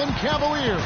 Cleveland Cavaliers.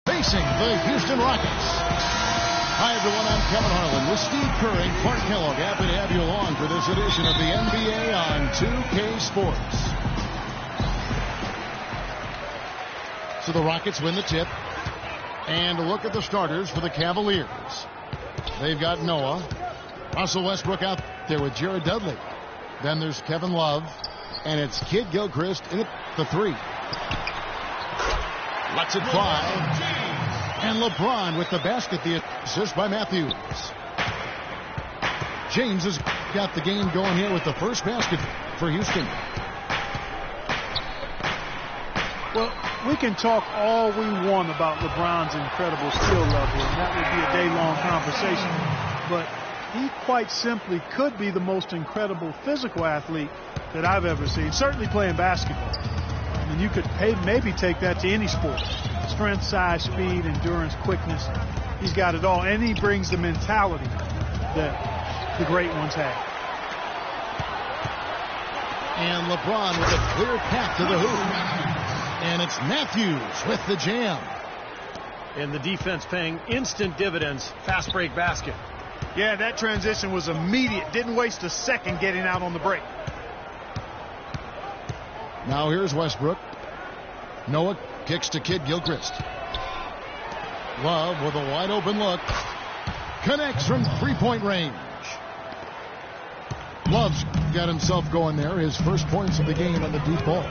Facing the Houston Rockets. Hi, everyone. I'm Kevin Harlan with Steve Curry, Clark Kellogg. Happy to have you along for this edition of the NBA on 2K Sports. So the Rockets win the tip. And a look at the starters for the Cavaliers. They've got Noah, Russell Westbrook out there with Jared Dudley. Then there's Kevin Love. And it's Kid Gilchrist in the three. Lets it fly. And LeBron with the basket, the assist by Matthews. James has got the game going here with the first basket for Houston. Well, we can talk all we want about LeBron's incredible skill level, and that would be a day-long conversation. But he quite simply could be the most incredible physical athlete that I've ever seen, certainly playing basketball. And you could maybe take that to any sport. Strength, size, speed, endurance, quickness. He's got it all. And he brings the mentality that the great ones have. And LeBron with a clear path to the hoop. And it's Matthews with the jam. And the defense paying instant dividends. Fast break basket. Yeah, that transition was immediate. Didn't waste a second getting out on the break. Now here's Westbrook. Noah kicks to Kid Gilchrist. Love with a wide open look. Connects from three-point range. Love's got himself going there. His first points of the game on the deep ball.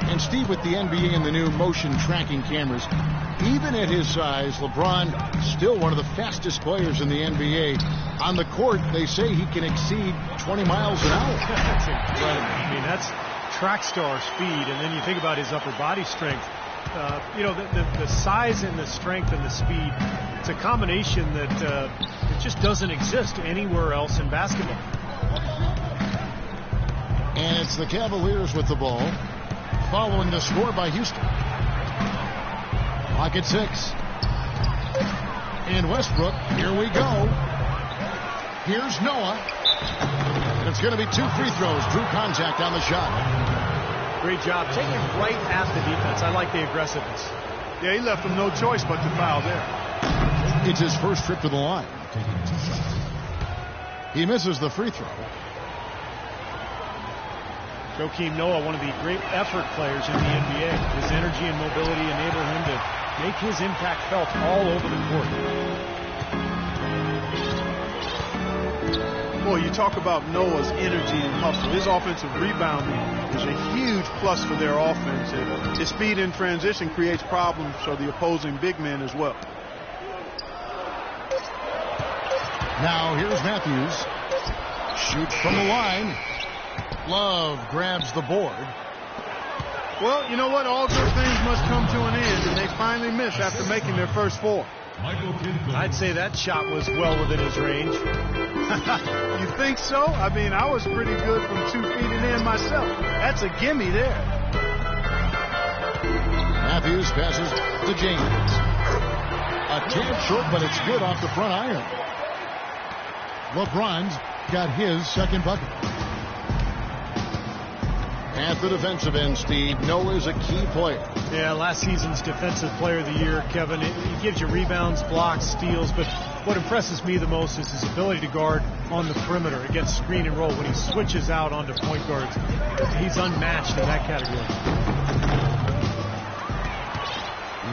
And Steve, with the NBA and the new motion tracking cameras, even at his size, LeBron still one of the fastest players in the NBA. On the court, they say he can exceed 20 miles an hour. That's incredible. I mean, that's track star speed, and then you think about his upper body strength. You know, the size and the strength and the speed, it's a combination that it just doesn't exist anywhere else in basketball. And it's the Cavaliers with the ball, following the score by Houston. Clock at 6. And Westbrook, here we go. Here's Noah. It's going to be 2 free throws. Drew contact on the shot. Great job taking it right at the defense. I like the aggressiveness. Yeah, he left him no choice but to foul there. It's his first trip to the line. He misses the free throw. Joakim Noah, one of the great effort players in the NBA. His energy and mobility enable him to make his impact felt all over the court. Boy, you talk about Noah's energy and hustle. His offensive rebounding is a huge plus for their offense. His speed in transition creates problems for the opposing big men as well. Now here's Matthews. Shoots from the line. Love grabs the board. Well, you know what? All good things must come to an end, and they finally miss after making their first 4. I'd say that shot was well within his range. You think so? I mean, I was pretty good from 2 feet and in myself. That's a gimme there. Matthews passes to James. A tad short, but it's good off the front iron. LeBron's got his second bucket. At the defensive end, Steve, Noah's a key player. Yeah, last season's Defensive Player of the Year, Kevin. He gives you rebounds, blocks, steals, but what impresses me the most is his ability to guard on the perimeter against screen and roll when he switches out onto point guards. He's unmatched in that category.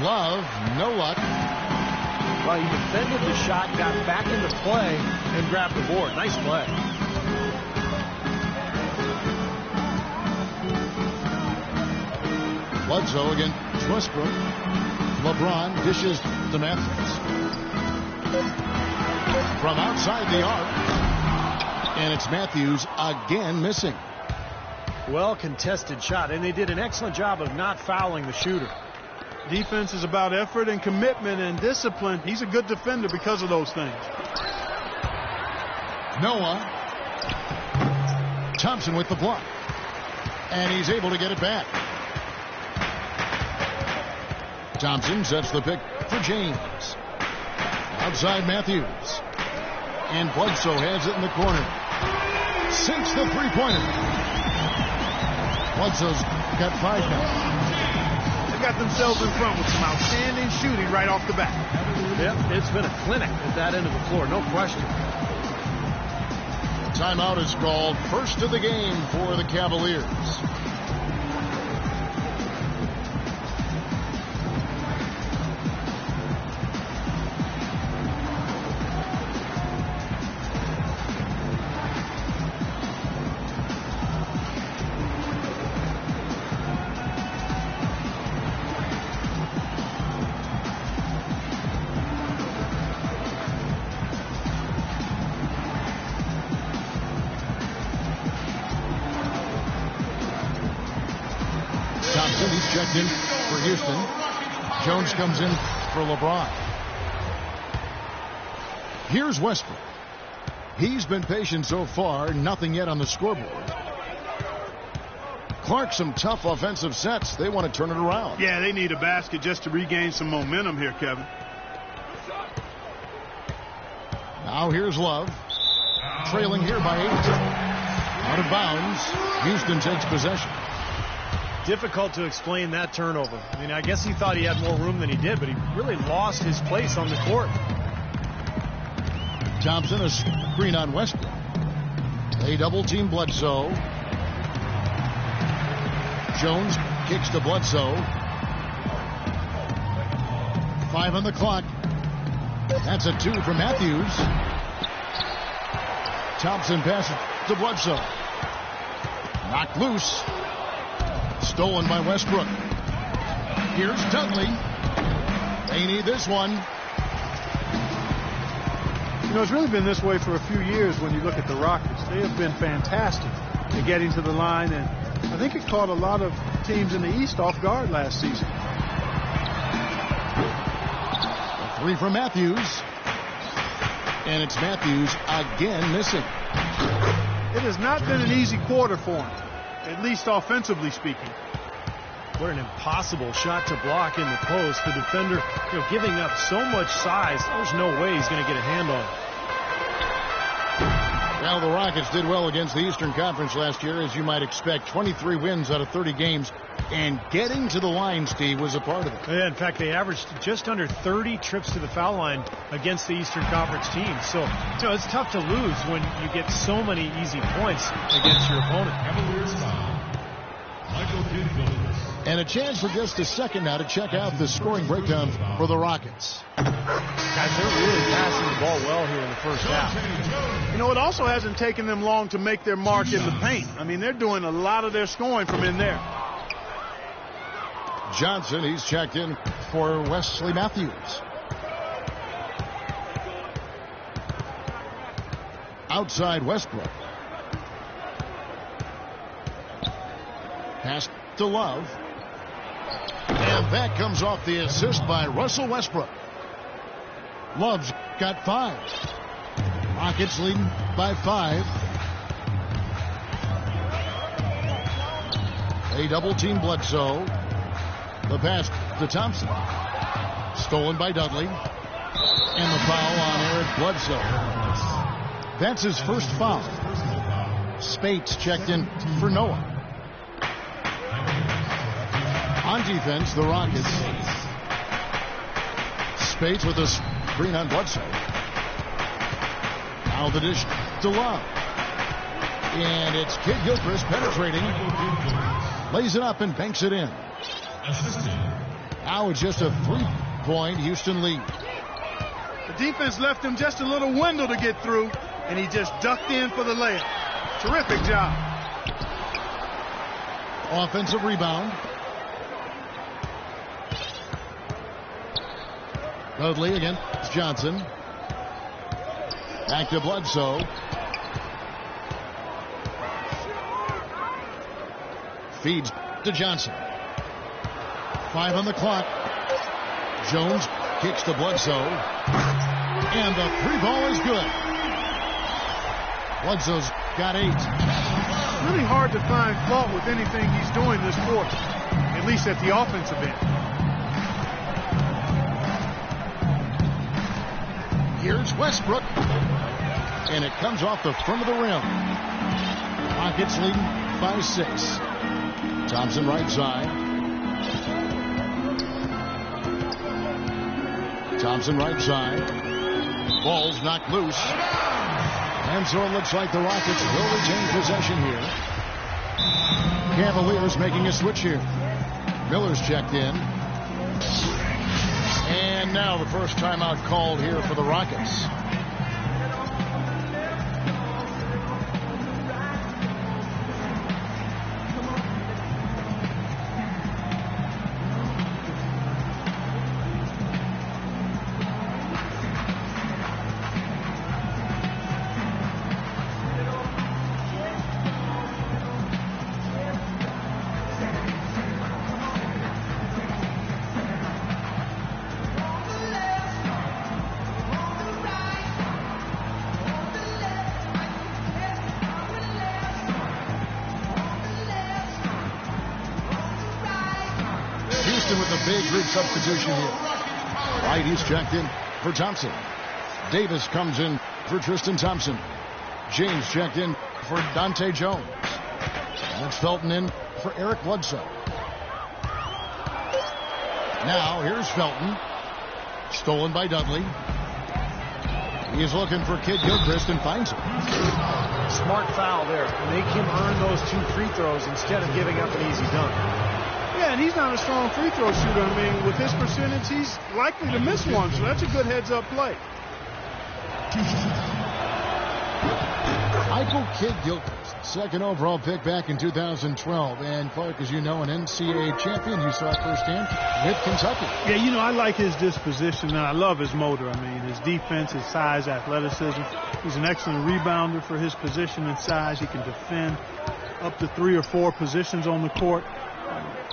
Love, no luck. Well, he defended the shot, got back into play, and grabbed the board. Nice play. Bledsoe against Westbrook. LeBron dishes to Matthews. From outside the arc. And it's Matthews again missing. Well contested shot, and they did an excellent job of not fouling the shooter. Defense is about effort and commitment and discipline. He's a good defender because of those things. Noah. Thompson with the block. And he's able to get it back. Thompson sets the pick for James. Outside Matthews. And Bledsoe has it in the corner. Sinks the three-pointer. Bledsoe's got 5 now. They got themselves in front with some outstanding shooting right off the bat. Yep, it's been a clinic at that end of the floor, no question. Timeout is called. First of the game for the Cavaliers. He's checked in for Houston. Jones comes in for LeBron. Here's Westbrook. He's been patient so far. Nothing yet on the scoreboard. Clark, some tough offensive sets. They want to turn it around. Yeah, they need a basket just to regain some momentum here, Kevin. Now here's Love. Trailing here by 8. Out of bounds. Houston takes possession. Difficult to explain that turnover. I mean, I guess he thought he had more room than he did, but he really lost his place on the court. Thompson, a screen on Westbrook. They double-team Bledsoe. Jones kicks to Bledsoe. 5 on the clock. That's a 2 for Matthews. Thompson passes to Bledsoe. Knocked loose. Stolen by Westbrook. Here's Dudley. They need this one. You know, it's really been this way for a few years when you look at the Rockets. They have been fantastic at getting to the line, and I think it caught a lot of teams in the East off guard last season. A 3 for Matthews. And it's Matthews again missing. It has not been an easy quarter for him, at least offensively speaking. What an impossible shot to block in the post. The defender, giving up so much size, there's no way he's going to get a hand on it. Well, the Rockets did well against the Eastern Conference last year, as you might expect. 23 wins out of 30 games. And getting to the line, Steve, was a part of it. Yeah, in fact, they averaged just under 30 trips to the foul line against the Eastern Conference teams. So, it's tough to lose when you get so many easy points against your opponent. And a chance for just a second now to check out the scoring breakdown for the Rockets. Guys, they're really passing the ball well here in the first half. You know, it also hasn't taken them long to make their mark in the paint. I mean, they're doing a lot of their scoring from in there. Johnson, he's checked in for Wesley Matthews. Outside Westbrook. Pass to Love. And that comes off the assist by Russell Westbrook. Love's got 5. Rockets leading by 5. They double team Bledsoe. The pass to Thompson. Stolen by Dudley. And the foul on Eric Bledsoe. That's his first foul. Spates checked in for Noah. On defense, the Rockets. Spates with a screen on Bledsoe. Now the dish to Love. And it's Kid Gilchrist penetrating. Lays it up and banks it in. Now it's just a 3-point Houston lead. The defense left him just a little window to get through, and he just ducked in for the layup. Terrific job. Offensive rebound. Dudley against Johnson. Back to Bledsoe. Feeds to Johnson. 5 on the clock. Jones kicks to Bledsoe. And the 3-ball is good. Bledsoe's got 8. Really hard to find fault with anything he's doing this quarter, at least at the offensive end. Here's Westbrook. And it comes off the front of the rim. Rockets leading by 6. Thompson right side. Thompson right side. Ball's knocked loose. And so it looks like the Rockets will retain possession here. Cavaliers making a switch here. Miller's checked in. And now the first timeout called here for the Rockets. With a big group substitution here. White, he's checked in for Thompson. Davis comes in for Tristan Thompson. James checked in for Dante Jones. And it's Felton in for Eric Bledsoe. Now here's Felton. Stolen by Dudley. He's looking for Kid Gilchrist and finds him. Smart foul there. Make him earn those 2 free throws instead of giving up an easy dunk. Yeah, and he's not a strong free throw shooter. I mean, with his percentage, he's likely to miss one, so that's a good heads-up play. Michael Kid Gilchrist, second overall pick back in 2012. And Clark, as you know, an NCAA champion. You saw it firsthand with Kentucky. Yeah, you know, I like his disposition, and I love his motor. I mean, his defense, his size, athleticism. He's an excellent rebounder for his position and size. He can defend up to 3 or 4 positions on the court.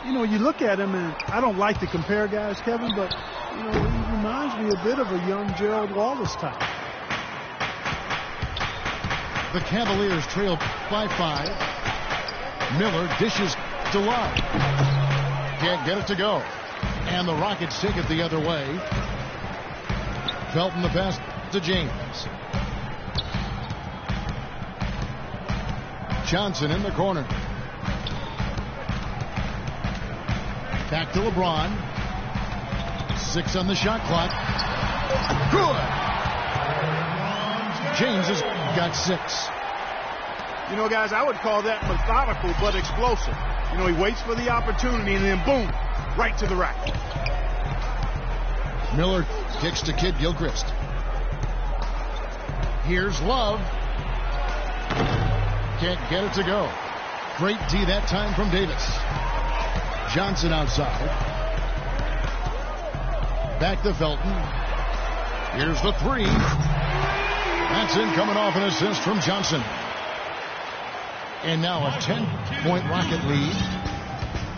You know, you look at him, and I don't like to compare guys, Kevin, but, you know, he reminds me a bit of a young Gerald Wallace type. The Cavaliers trail by 5. Miller dishes to Love. Can't get it to go. And the Rockets take it the other way. Felton the pass to James. Johnson in the corner. Back to LeBron. 6 on the shot clock. Good. James has got 6. You know, guys, I would call that methodical but explosive. You know, he waits for the opportunity and then boom, right to the rack. Miller kicks to Kid Gilchrist. Here's Love. Can't get it to go. Great D that time from Davis. Johnson outside. Back to Felton. Here's the 3. That's in, coming off an assist from Johnson. And now a 10-point Rocket lead.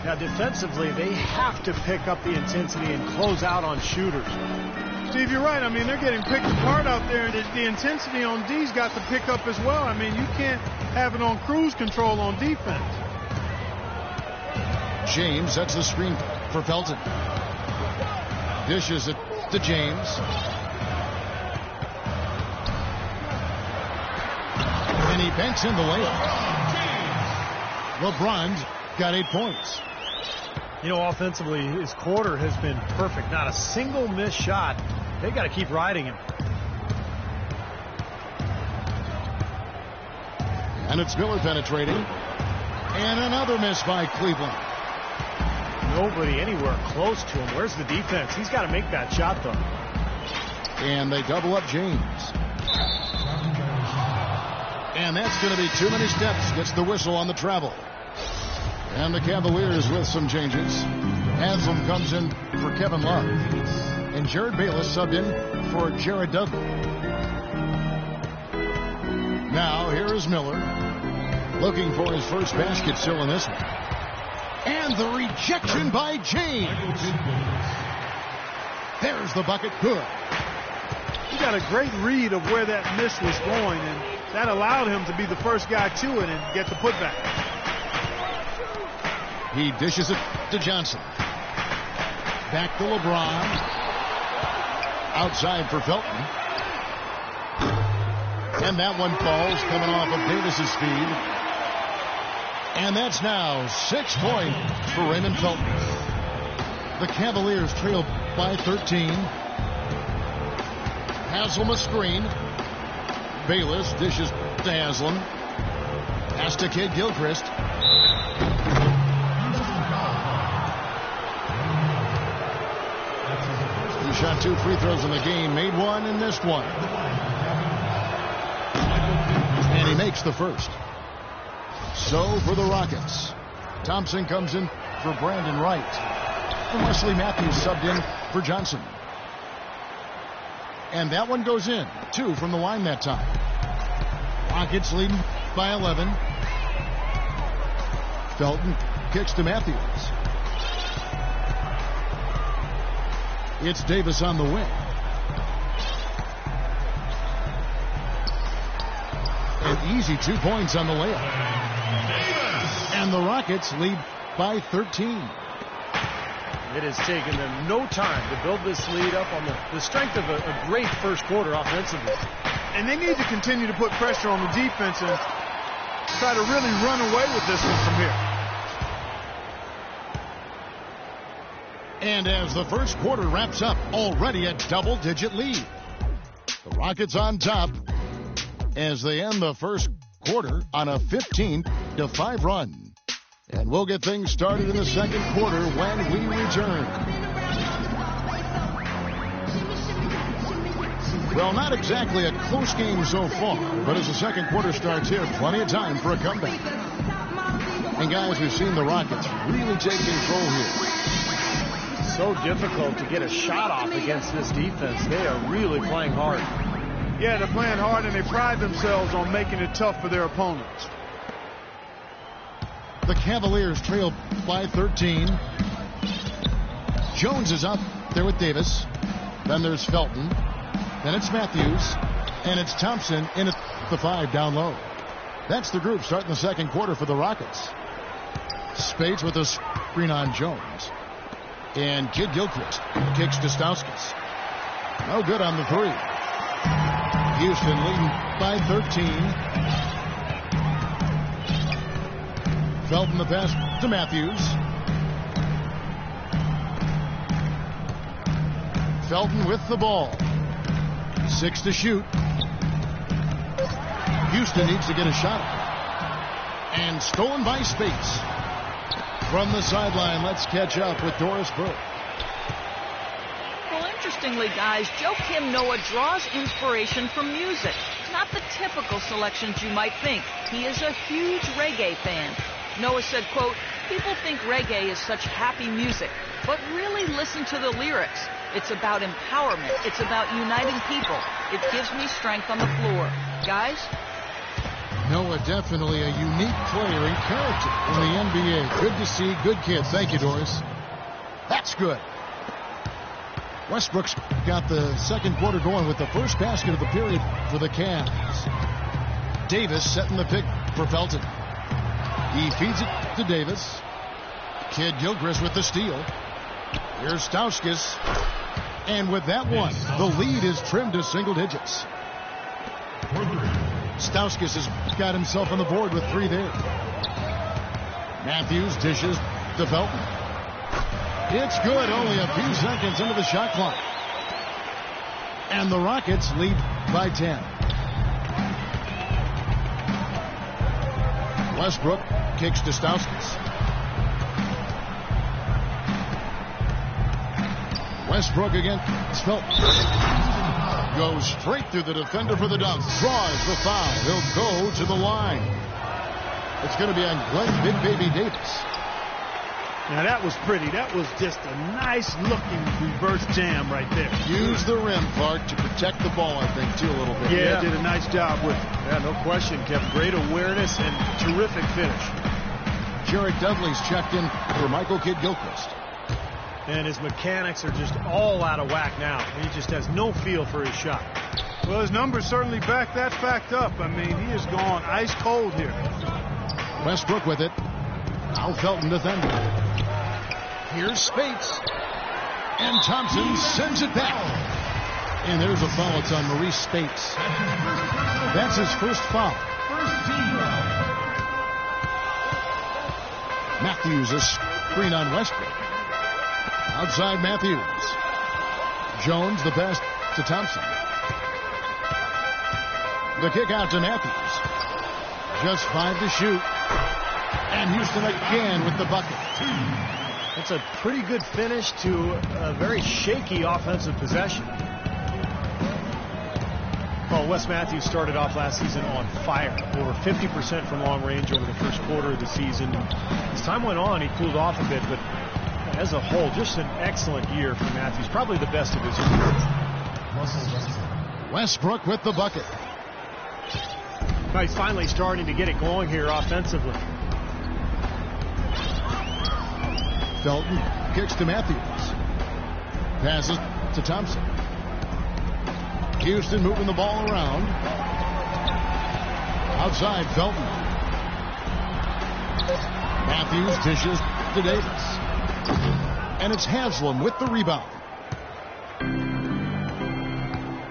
Now, defensively, they have to pick up the intensity and close out on shooters. Steve, you're right. I mean, they're getting picked apart out there. The intensity on D's got to pick up as well. I mean, you can't have it on cruise control on defense. James sets the screen for Felton. Dishes it to James. And he banks in the layup. LeBron's got 8 points. You know, offensively, his quarter has been perfect. Not a single missed shot. They got to keep riding him. And it's Miller penetrating. And another miss by Cleveland. Nobody anywhere close to him. Where's the defense? He's got to make that shot, though. And they double up James. And that's going to be too many steps. Gets the whistle on the travel. And the Cavaliers with some changes. Haslam comes in for Kevin Love. And Jared Bayless subbed in for Jared Dudley. Now here is Miller. Looking for his first basket still in this one. And the rejection by James. There's the bucket. Good. He got a great read of where that miss was going, and that allowed him to be the first guy to it and get the putback. He dishes it to Johnson. Back to LeBron. Outside for Felton. And that one falls, coming off of Davis's speed. And that's now 6 points for Raymond Felton. The Cavaliers trail by 13. Haslam a screen. Bayless dishes to Haslam. Pass to Kid Gilchrist. He shot 2 free throws in the game, made one and missed one. And he makes the first. So for the Rockets, Thompson comes in for Brandon Wright. And Wesley Matthews subbed in for Johnson. And that one goes in. 2 from the line that time. Rockets leading by 11. Felton kicks to Matthews. It's Davis on the wing. An easy 2 points on the layup. And the Rockets lead by 13. It has taken them no time to build this lead up on the strength of a great first quarter offensively. And they need to continue to put pressure on the defense and try to really run away with this one from here. And as the first quarter wraps up, already a double-digit lead. The Rockets on top as they end the first quarter on a 15-5 run. And we'll get things started in the second quarter when we return. Well, not exactly a close game so far, but as the second quarter starts here, plenty of time for a comeback. And guys, we've seen the Rockets really take control here. So difficult to get a shot off against this defense. They are really playing hard. Yeah, they're playing hard, and they pride themselves on making it tough for their opponents. The Cavaliers trail by 13. Jones is up there with Davis. Then there's Felton. Then it's Matthews. And it's Thompson in at the 5 down low. That's the group starting the second quarter for the Rockets. Spades with a screen on Jones. And Kid Gilchrist kicks to Stauskas. No good on the 3. Houston leading by 13. Felton the pass to Matthews. Felton with the ball. 6 to shoot. Houston needs to get a shot. And stolen by Spates. From the sideline, let's catch up with Doris Burke. Well, interestingly, guys, Joakim Noah draws inspiration from music. Not the typical selections you might think. He is a huge reggae fan. Noah said, quote, "People think reggae is such happy music, but really listen to the lyrics. It's about empowerment. It's about uniting people. It gives me strength on the floor. Guys?" Noah, definitely a unique player and character in the NBA. Good to see. Good kid. Thank you, Doris. That's good. Westbrook's got the second quarter going with the first basket of the period for the Cavs. Davis setting the pick for Felton. He feeds it to Davis. Kid Gilchrist with the steal. Here's Stauskas. And with that one, the lead is trimmed to single digits. Stauskas has got himself on the board with 3 there. Matthews dishes to Felton. It's good, only a few seconds into the shot clock. And the Rockets lead by 10. Westbrook kicks to Stauskas. Westbrook against Felton. Goes straight through the defender for the dunk. Draws the foul. He'll go to the line. It's going to be on Glenn Big Baby Davis. Now that was pretty. That was just a nice looking reverse jam right there. Use the rim, Clark, to protect the ball, I think, too, a little bit. Yeah, did a nice job with it. Yeah, no question. Kept great awareness and terrific finish. Jared Dudley's checked in for Michael Kidd-Gilchrist. And his mechanics are just all out of whack now. He just has no feel for his shot. Well, his numbers certainly back that fact up. I mean, he has gone ice cold here. Westbrook with it. Now Felton defending. Here's Spates. And Thompson sends it back. And there's a foul. It's on Maurice Spates. That's his first foul. Matthews a screen on Westbrook. Outside Matthews. Jones the pass to Thompson. The kick out to Matthews. Just 5 to shoot. And Houston again with the bucket. It's a pretty good finish to a very shaky offensive possession. Well, Wes Matthews started off last season on fire. Over 50% from long range over the first quarter of the season. As time went on, he cooled off a bit, but as a whole, just an excellent year for Matthews. Probably the best of his career. Westbrook with the bucket. He's finally starting to get it going here offensively. Felton kicks to Matthews. Passes to Thompson. Houston moving the ball around. Outside Felton. Matthews dishes to Davis. And it's Haslam with the rebound.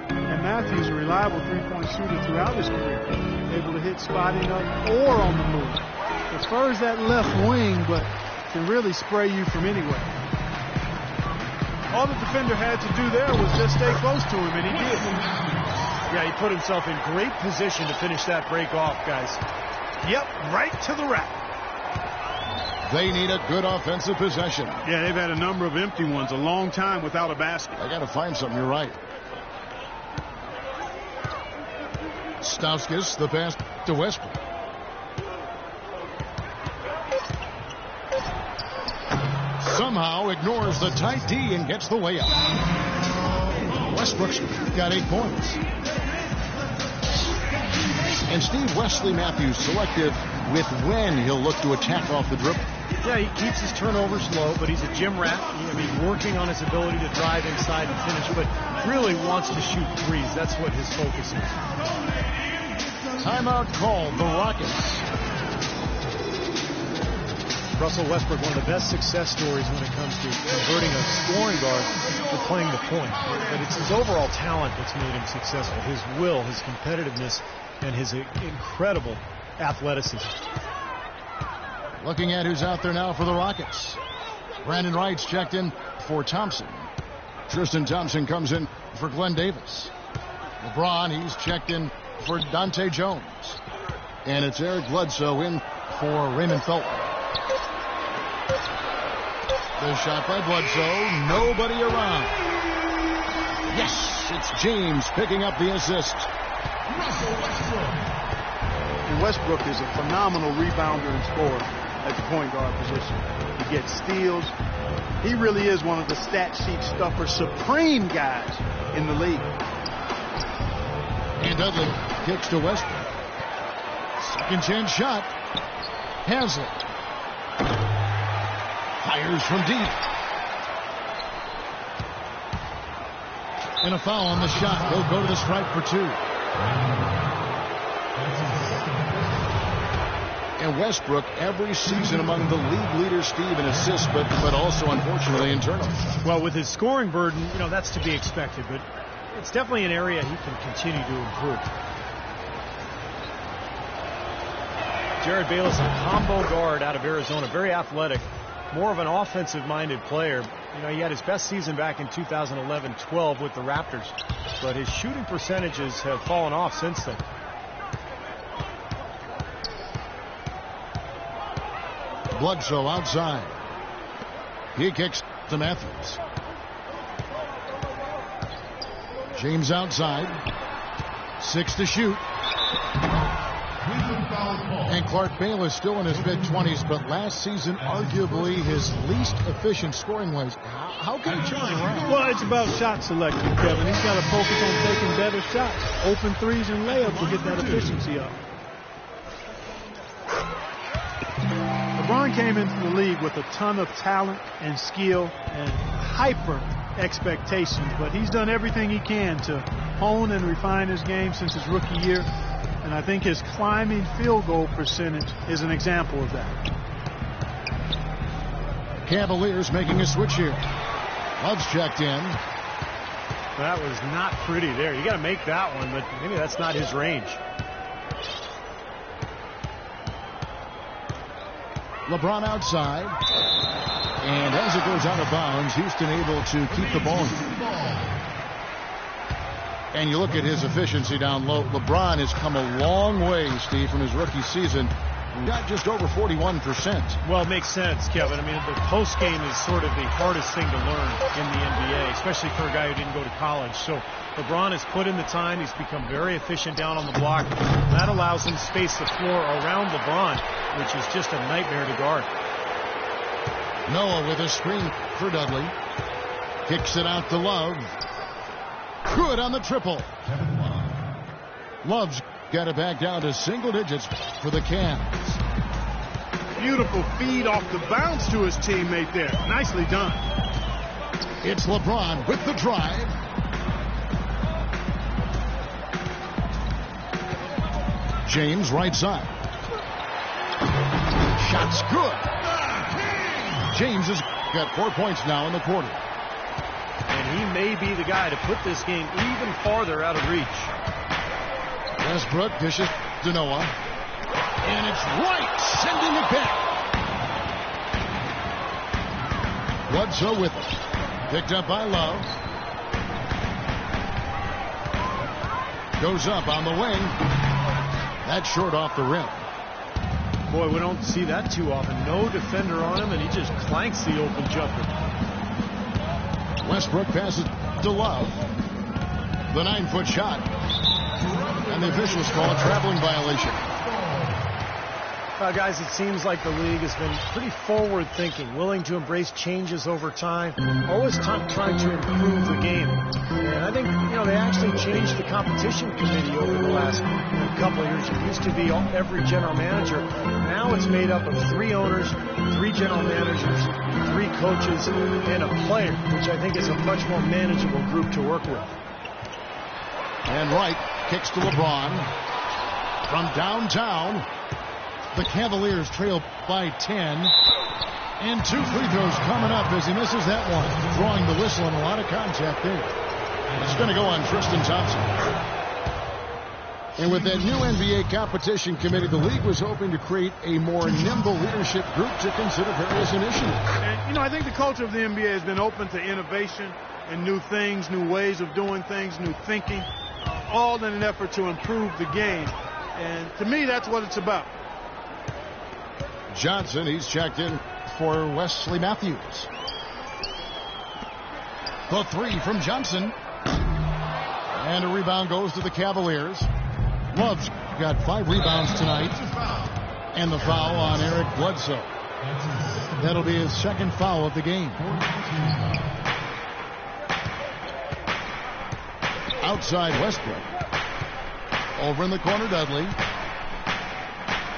And Matthews, a reliable three-point shooter throughout his career. Able to hit spotting up or on the move. Prefers that left wing, but can really spray you from anywhere. All the defender had to do there was just stay close to him, and he did. Yeah, he put himself in great position to finish that break off, guys. Yep, right to the rack. They need a good offensive possession. Yeah, they've had a number of empty ones, a long time without a basket. I got to find something. You're right. Stauskas, the pass to Westbrook. Somehow ignores the tight D and gets the way up. Westbrook's got 8 points. And Steve Wesley Matthews selective with when he'll look to attack off the dribble. Yeah, he keeps his turnovers low, but he's a gym rat. He's working on his ability to drive inside and finish, but really wants to shoot threes. That's what his focus is. Timeout called, the Rockets. Russell Westbrook, one of the best success stories when it comes to converting a scoring guard to playing the point. But it's his overall talent that's made him successful. His will, his competitiveness, and his incredible athleticism. Looking at who's out there now for the Rockets. Brandon Wright's checked in for Thompson. Tristan Thompson comes in for Glenn Davis. LeBron, he's checked in for Dante Jones. And it's Eric Bledsoe in for Raymond Felton. The shot by Bledsoe. Nobody around. Yes, it's James picking up the assist. And Westbrook is a phenomenal rebounder and scorer at the point guard position. He gets steals. He really is one of the stat sheet stuffer supreme guys in the league. And Dudley kicks to Westbrook. Second chance shot. Has it. Fires from deep. And a foul on the shot. He'll go to the stripe for 2. And Westbrook every season among the league leaders, Steve, in assists, but also unfortunately in turnovers. Well, with his scoring burden, that's to be expected, but it's definitely an area he can continue to improve. Jared Bayless, a combo guard out of Arizona, very athletic, more of an offensive-minded player. He had his best season back in 2011-12 with the Raptors, but his shooting percentages have fallen off since then. Bledsoe outside. He kicks to Matthews. James outside. 6 to shoot. And Clark Bayless still in his mid-20s, but last season arguably his least efficient scoring ways. How can he turn it around? Well, it's about shot selection, Kevin. He's got to focus on taking better shots. Open threes and layups to get that efficiency up. LeBron came into the league with a ton of talent and skill and hyper expectations, but he's done everything he can to hone and refine his game since his rookie year, and I think his climbing field goal percentage is an example of that. Cavaliers making a switch here. Love's checked in. That was not pretty there. You got to make that one, but maybe that's not his range. LeBron outside, and as it goes out of bounds, Houston able to keep the ball. And you look at his efficiency down low. LeBron has come a long way, Steve, from his rookie season. Got just over 41%. Well, it makes sense, Kevin. I mean, the post game is sort of the hardest thing to learn in the NBA, especially for a guy who didn't go to college. So LeBron has put in the time. He's become very efficient down on the block. That allows him to space the floor around LeBron, which is just a nightmare to guard. Noah with a screen for Dudley. Kicks it out to Love. Good on the triple. Love's got it back down to single digits for the Cavs. Beautiful feed off the bounce to his teammate there. Nicely done. It's LeBron with the drive. James right side. Shot's good. James has got 4 points now in the quarter. And he may be the guy to put this game even farther out of reach. Westbrook dishes to Noah. And it's right, sending it back. Bledsoe with it. Picked up by Love. Goes up on the wing. That's short off the rim. Boy, we don't see that too often. No defender on him, and he just clanks the open jumper. Westbrook passes to Love. The 9-foot shot. And the officials call a traveling violation. Guys, it seems like the league has been pretty forward-thinking, willing to embrace changes over time, always trying to improve the game. And I think, they actually changed the competition committee over the last couple of years. It used to be every general manager. Now it's made up of 3 owners, 3 general managers, 3 coaches, and a player, which I think is a much more manageable group to work with. And Wright kicks to LeBron from downtown. The Cavaliers trail by 10. And 2 free throws coming up as he misses that one. Drawing the whistle and a lot of contact there. It's going to go on Tristan Thompson. And with that new NBA competition committee, the league was hoping to create a more nimble leadership group to consider various initiatives. And, I think the culture of the NBA has been open to innovation and new things, new ways of doing things, new thinking, all in an effort to improve the game. And to me, that's what it's about. Johnson, he's checked in for Wesley Matthews. The 3 from Johnson. And a rebound goes to the Cavaliers. Love's got 5 rebounds tonight. And the foul on Eric Bledsoe. That'll be his 2nd foul of the game. Outside Westbrook. Over in the corner, Dudley.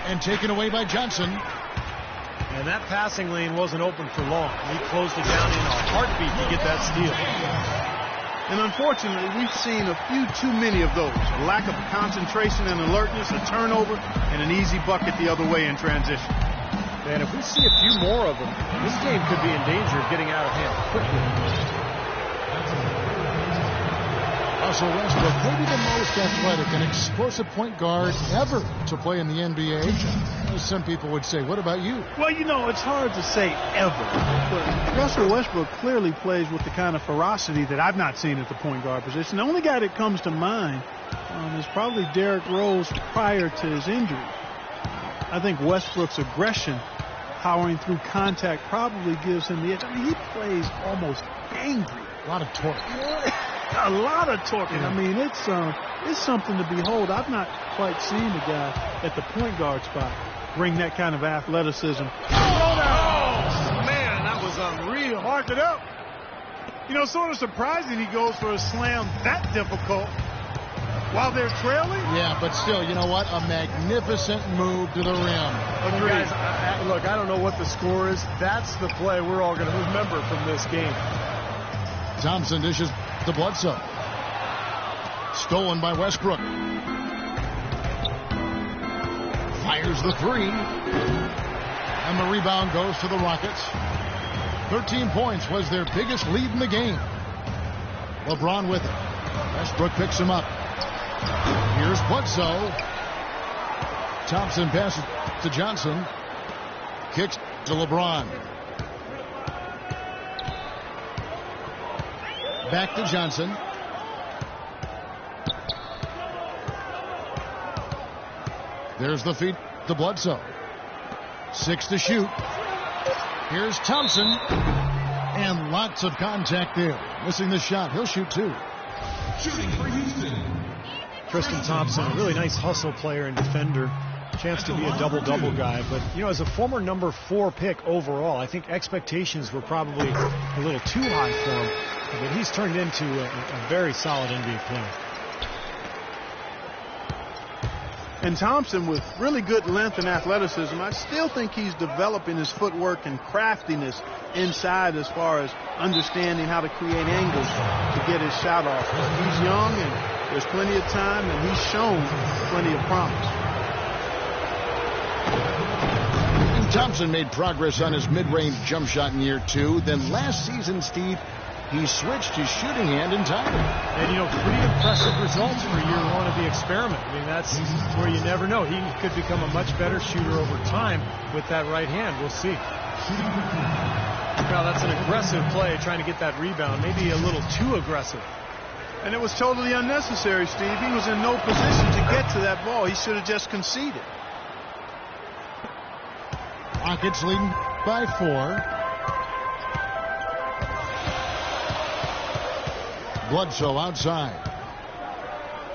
And taken away by Johnson. And that passing lane wasn't open for long. He closed it down in a heartbeat to get that steal. And unfortunately, we've seen a few too many of those. A lack of concentration and alertness, a turnover, and an easy bucket the other way in transition. And if we see a few more of them, this game could be in danger of getting out of hand quickly. Russell Westbrook, maybe the most athletic and explosive point guard ever to play in the NBA. As some people would say, what about you? Well, you know, it's hard to say ever. But Russell Westbrook clearly plays with the kind of ferocity that I've not seen at the point guard position. The only guy that comes to mind is probably Derrick Rose prior to his injury. I think Westbrook's aggression, powering through contact, probably gives him the edge. I mean, he plays almost angry. A lot of torque. A lot of torque. I mean, it's something to behold. I've not quite seen a guy at the point guard spot bring that kind of athleticism. Oh, man, that was unreal. Mark it up. You know, sort of surprising he goes for a slam that difficult while they're trailing. Yeah, but still, you know what? A magnificent move to the rim. Agreed. Guys, look, I don't know what the score is. That's the play we're all going to remember from this game. Thompson dishes to Bledsoe. Stolen by Westbrook. Fires the three. And the rebound goes to the Rockets. 13 points was their biggest lead in the game. LeBron with it. Westbrook picks him up. Here's Bledsoe. Thompson passes to Johnson. Kicks to LeBron. Back to Johnson. There's the feed to Bledsoe. 6 to shoot. Here's Thompson. And lots of contact there. Missing the shot. He'll shoot 2. Shooting for Houston. Tristan Thompson, a really nice hustle player and defender. Chance to be a double-double guy. But, you know, as a former number 4 pick overall, I think expectations were probably a little too high for him. But he's turned into a very solid NBA player. And Thompson, with really good length and athleticism, I still think he's developing his footwork and craftiness inside as far as understanding how to create angles to get his shot off. He's young and there's plenty of time, and he's shown plenty of promise. Thompson made progress on his mid-range jump shot in year 2. Then last season, Steve, he switched his shooting hand entirely. And, you know, pretty impressive results for year 1 of the experiment. I mean, that's where you never know. He could become a much better shooter over time with that right hand. We'll see. Well, that's an aggressive play, trying to get that rebound. Maybe a little too aggressive. And it was totally unnecessary, Steve. He was in no position to get to that ball. He should have just conceded. Rockets leading by 4. Bledsoe outside.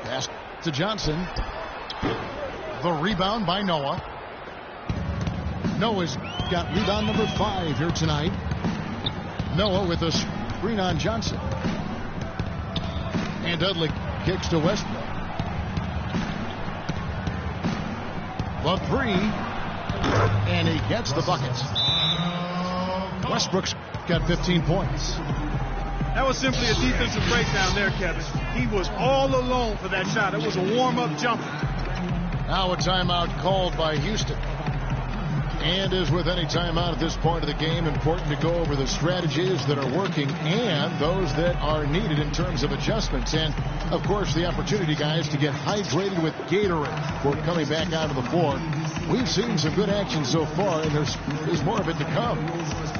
Pass to Johnson. The rebound by Noah. Noah's got rebound number 5 here tonight. Noah with a screen on Johnson. And Dudley kicks to Westbrook. The 3. And he gets the buckets. Westbrook's got 15 points. That was simply a defensive breakdown there, Kevin. He was all alone for that shot. It was a warm-up jumper. Now a timeout called by Houston. And as with any timeout at this point of the game, important to go over the strategies that are working and those that are needed in terms of adjustments. And, of course, the opportunity, guys, to get hydrated with Gatorade for coming back out of the floor. We've seen some good action so far, and there's more of it to come.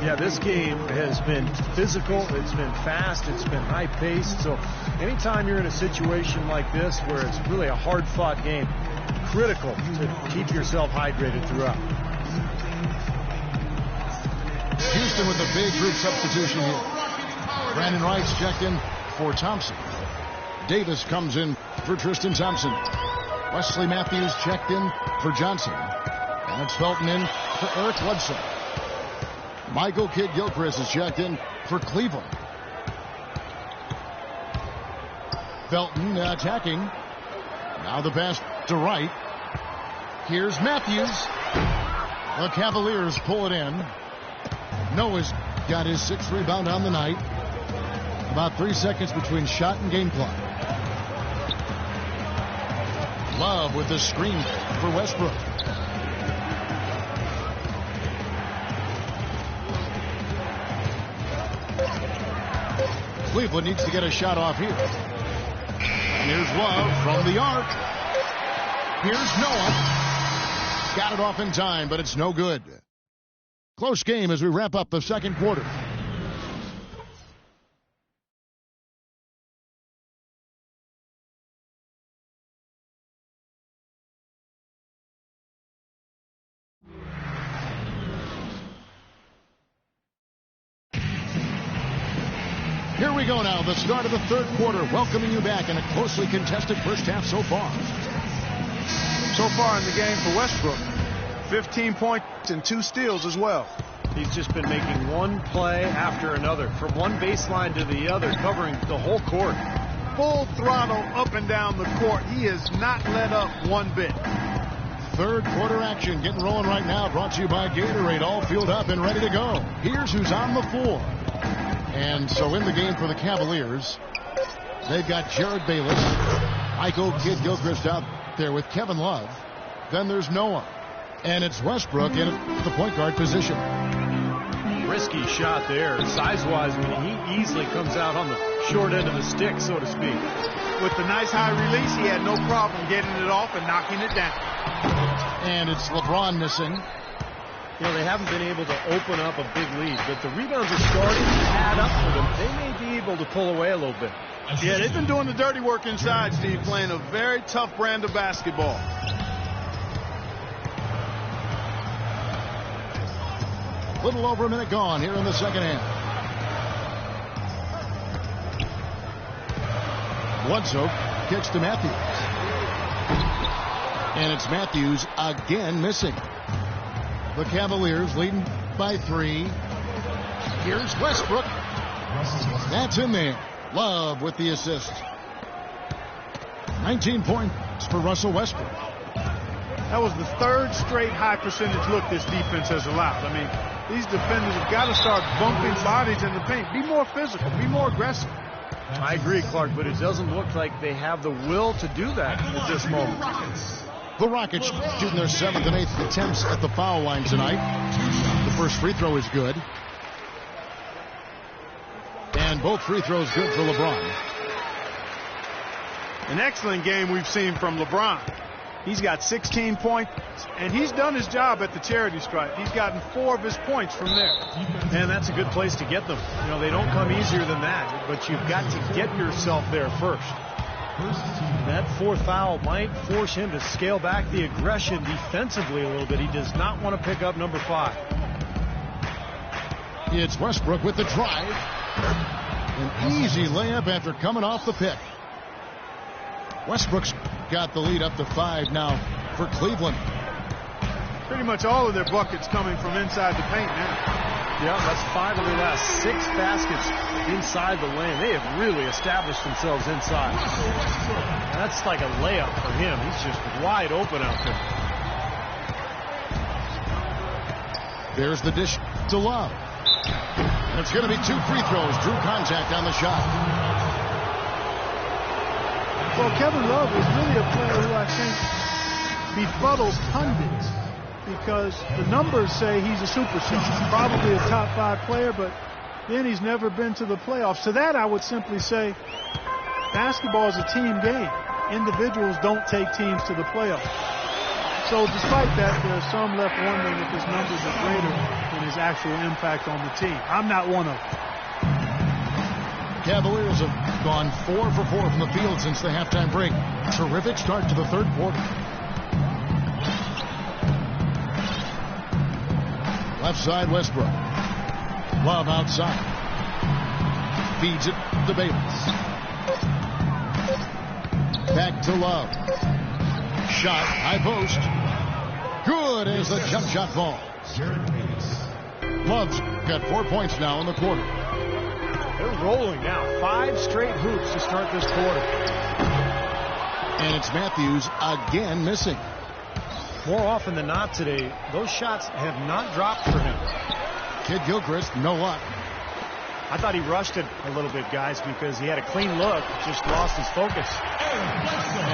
Yeah, this game has been physical. It's been fast. It's been high-paced. So anytime you're in a situation like this where it's really a hard-fought game, critical to keep yourself hydrated throughout. Houston with a big group substitution here. Brandon Wright's checked in for Thompson. Davis comes in for Tristan Thompson. Wesley Matthews checked in for Johnson. And it's Felton in for Eric Bledsoe. Michael Kidd-Gilchrist is checked in for Cleveland. Felton attacking. Now the pass to Wright. Here's Matthews. The Cavaliers pull it in. Noah's got his 6th rebound on the night. About 3 seconds between shot and game clock. Love with the screen for Westbrook. Cleveland needs to get a shot off here. Here's Love from the arc. Here's Noah. Got it off in time, but it's no good. Close game as we wrap up the second quarter. Here we go now, the start of the third quarter, welcoming you back in a closely contested first half so far. So far in the game for Westbrook, 15 points and 2 steals as well. He's just been making one play after another, from one baseline to the other, covering the whole court. Full throttle up and down the court. He has not let up one bit. Third quarter action getting rolling right now, brought to you by Gatorade, all fueled up and ready to go. Here's who's on the floor. And so in the game for the Cavaliers, they've got Jared Bayless, Michael Kidd-Gilchrist out there with Kevin Love. Then there's Noah. And it's Westbrook in the point guard position. Risky shot there. Size-wise, he easily comes out on the short end of the stick, so to speak. With the nice high release, he had no problem getting it off and knocking it down. And it's LeBron missing. You know, they haven't been able to open up a big lead, but the rebounds are starting to add up for them. They may be able to pull away a little bit. Yeah, they've been doing the dirty work inside, Steve, playing a very tough brand of basketball. Little over a minute gone here in the second half. Bledsoe kicks to Matthews. And it's Matthews again missing. The Cavaliers leading by 3. Here's Westbrook. That's in there. Love with the assist. 19 points for Russell Westbrook. That was the 3rd straight high percentage look this defense has allowed. I mean, these defenders have got to start bumping bodies in the paint. Be more physical. Be more aggressive. I agree, Clark, but it doesn't look like they have the will to do that at this moment. The Rockets shooting their 7th and 8th attempts at the foul line tonight. The first free throw is good. And both free throws good for LeBron. An excellent game we've seen from LeBron. He's got 16 points, and he's done his job at the charity stripe. He's gotten 4 of his points from there. And that's a good place to get them. You know, they don't come easier than that, but you've got to get yourself there first. That 4th foul might force him to scale back the aggression defensively a little bit. He does not want to pick up number 5. It's Westbrook with the drive. An easy layup after coming off the pick. Westbrook's got the lead up to 5 now for Cleveland. Pretty much all of their buckets coming from inside the paint now. Yeah, that's 5 of their last 6 baskets inside the lane. They have really established themselves inside. That's like a layup for him. He's just wide open out there. There's the dish to Love. And it's going to be 2 free throws. Drew contact on the shot. Well, Kevin Love is really a player who I think befuddles pundits because the numbers say he's a superstar, probably a top 5 player, but then he's never been to the playoffs. To that, I would simply say basketball is a team game. Individuals don't take teams to the playoffs. So despite that, there are some left wondering if his numbers are greater than his actual impact on the team. I'm not one of them. Cavaliers have gone 4 for 4 from the field since the halftime break. Terrific start to the third quarter. Left side, Westbrook. Love outside. Feeds it to Bayless. Back to Love. Shot, high post. Good as the jump shot ball. Love's got 4 points now in the quarter. They're rolling now. 5 straight hoops to start this quarter. And it's Matthews again missing. more often than not today, those shots have not dropped for him. Kid Gilchrist, no luck. I thought he rushed it a little bit, guys, because he had a clean look, just lost his focus.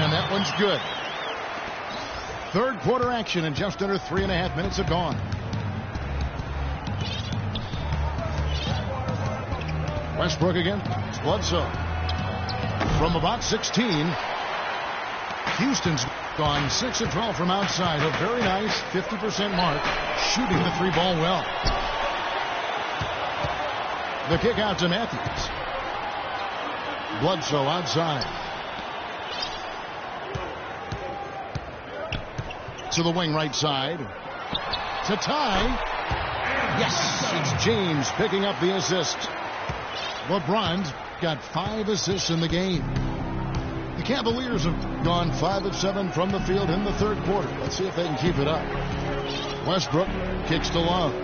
And that one's good. Third quarter action, and just under 3.5 minutes have gone. Westbrook again. It's Bledsoe. From about 16. Houston's gone 6 of 12 from outside. A very nice 50% mark. Shooting the 3-ball well. The kick out to Matthews. Bledsoe outside. To the wing right side. To tie. Yes, it's James picking up the assist. LeBron's got 5 assists in the game. The Cavaliers have gone 5 of 7 from the field in the third quarter. Let's see if they can keep it up. Westbrook kicks to Love.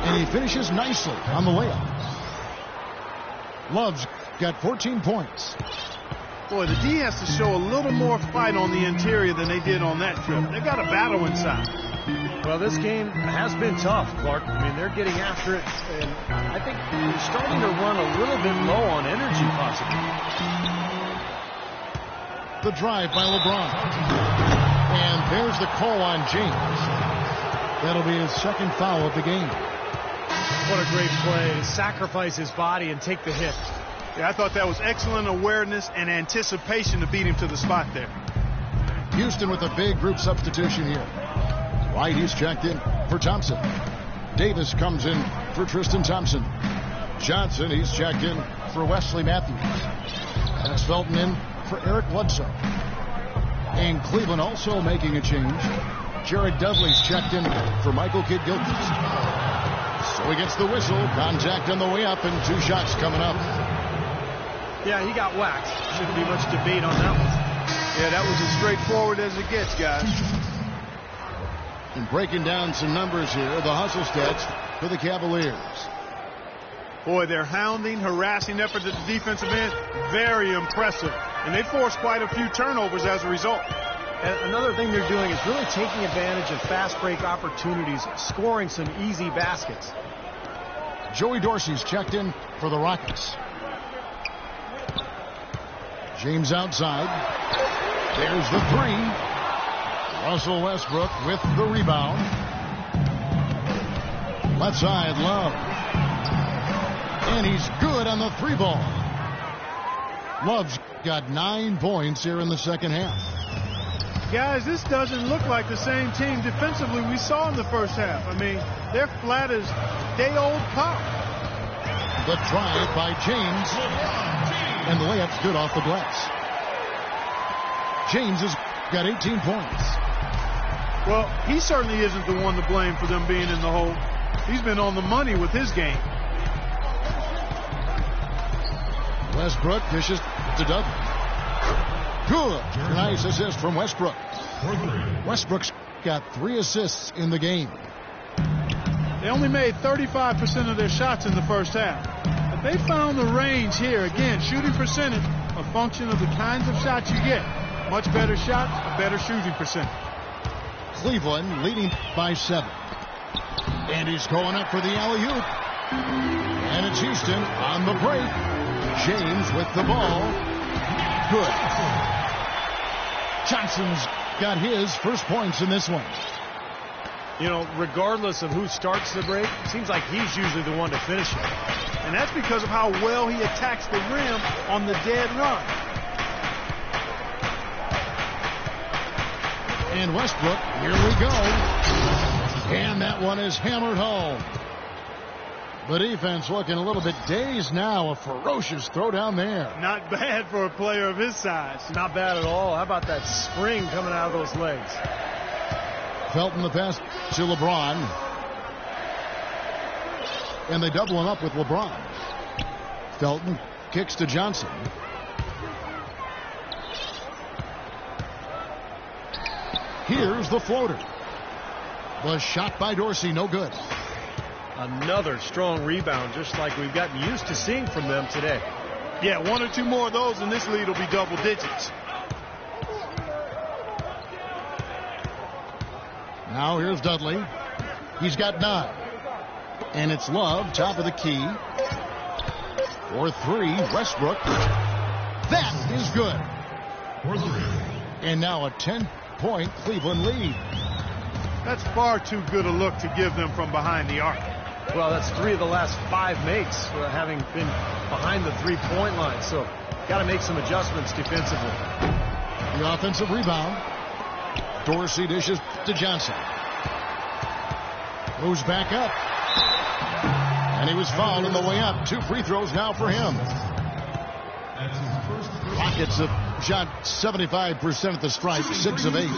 And he finishes nicely on the layup. Love's got 14 points. Boy, the D has to show a little more fight on the interior than they did on that trip. They've got a battle inside. Well, this game has been tough, Clark. I mean, they're getting after it, and I think they're starting to run a little bit low on energy, possibly. The drive by LeBron. And there's the call on James. That'll be his second foul of the game. What a great play to sacrifice his body and take the hit. Yeah, I thought that was excellent awareness and anticipation to beat him to the spot there. Houston with a big group substitution here. White, he's checked in for Thompson. Davis comes in for Tristan Thompson. Johnson, he's checked in for Wesley Matthews. That's Felton in for Eric Bledsoe. And Cleveland also making a change. Jared Dudley's checked in for Michael Kidd Gilchrist. So he gets the whistle. Contact on the way up and 2 shots coming up. Yeah, he got whacked. Shouldn't be much debate on that one. Yeah, that was as straightforward as it gets, guys. And breaking down some numbers here, the hustle stats for the Cavaliers. Boy, their hounding, harassing efforts at the defensive end, very impressive. And they forced quite a few turnovers as a result. And another thing they're doing is really taking advantage of fast break opportunities, scoring some easy baskets. Joey Dorsey's checked in for the Rockets. James outside. There's the 3. Russell Westbrook with the rebound. Left side, Love. And he's good on the 3-ball. Love's got 9 points here in the second half. Guys, this doesn't look like the same team defensively we saw in the first half. I mean, they're flat as day-old pop. The drive by James. And the layup's good off the glass. James has got 18 points. Well, he certainly isn't the one to blame for them being in the hole. He's been on the money with his game. Westbrook dishes to Dudley. Good. Nice assist from Westbrook. Westbrook's got 3 assists in the game. They only made 35% of their shots in the first half. But they found the range here. Again, shooting percentage, a function of the kinds of shots you get. Much better shots, a better shooting percentage. Cleveland leading by 7. And he's going up for the alley-oop. And it's Houston on the break. James with the ball. Good. Johnson's got his first points in this one. You know, regardless of who starts the break, it seems like he's usually the one to finish it. And that's because of how well he attacks the rim on the dead run. And Westbrook, here we go. And that one is hammered home. The defense looking a little bit dazed now. A ferocious throw down there. Not bad for a player of his size. Not bad at all. How about that spring coming out of those legs? Felton the pass to LeBron. And they double him up with LeBron. Felton kicks to Johnson. Here's the floater. The shot by Dorsey, no good. Another strong rebound, just like we've gotten used to seeing from them today. Yeah, 1 or 2 more of those, and this lead will be double digits. Now here's Dudley. He's got 9. And it's Love, top of the key. For 3, Westbrook. That is good. For 3. And now a 10-point Cleveland lead. That's far too good a look to give them from behind the arc. Well, that's 3 of the last 5 makes, having been behind the 3-point line. So, got to make some adjustments defensively. The offensive rebound. Dorsey dishes to Johnson. Moves back up. And he was fouled on the way up. 2 free throws now for him. Rockets have shot 75% at the stripe, 6 of 8.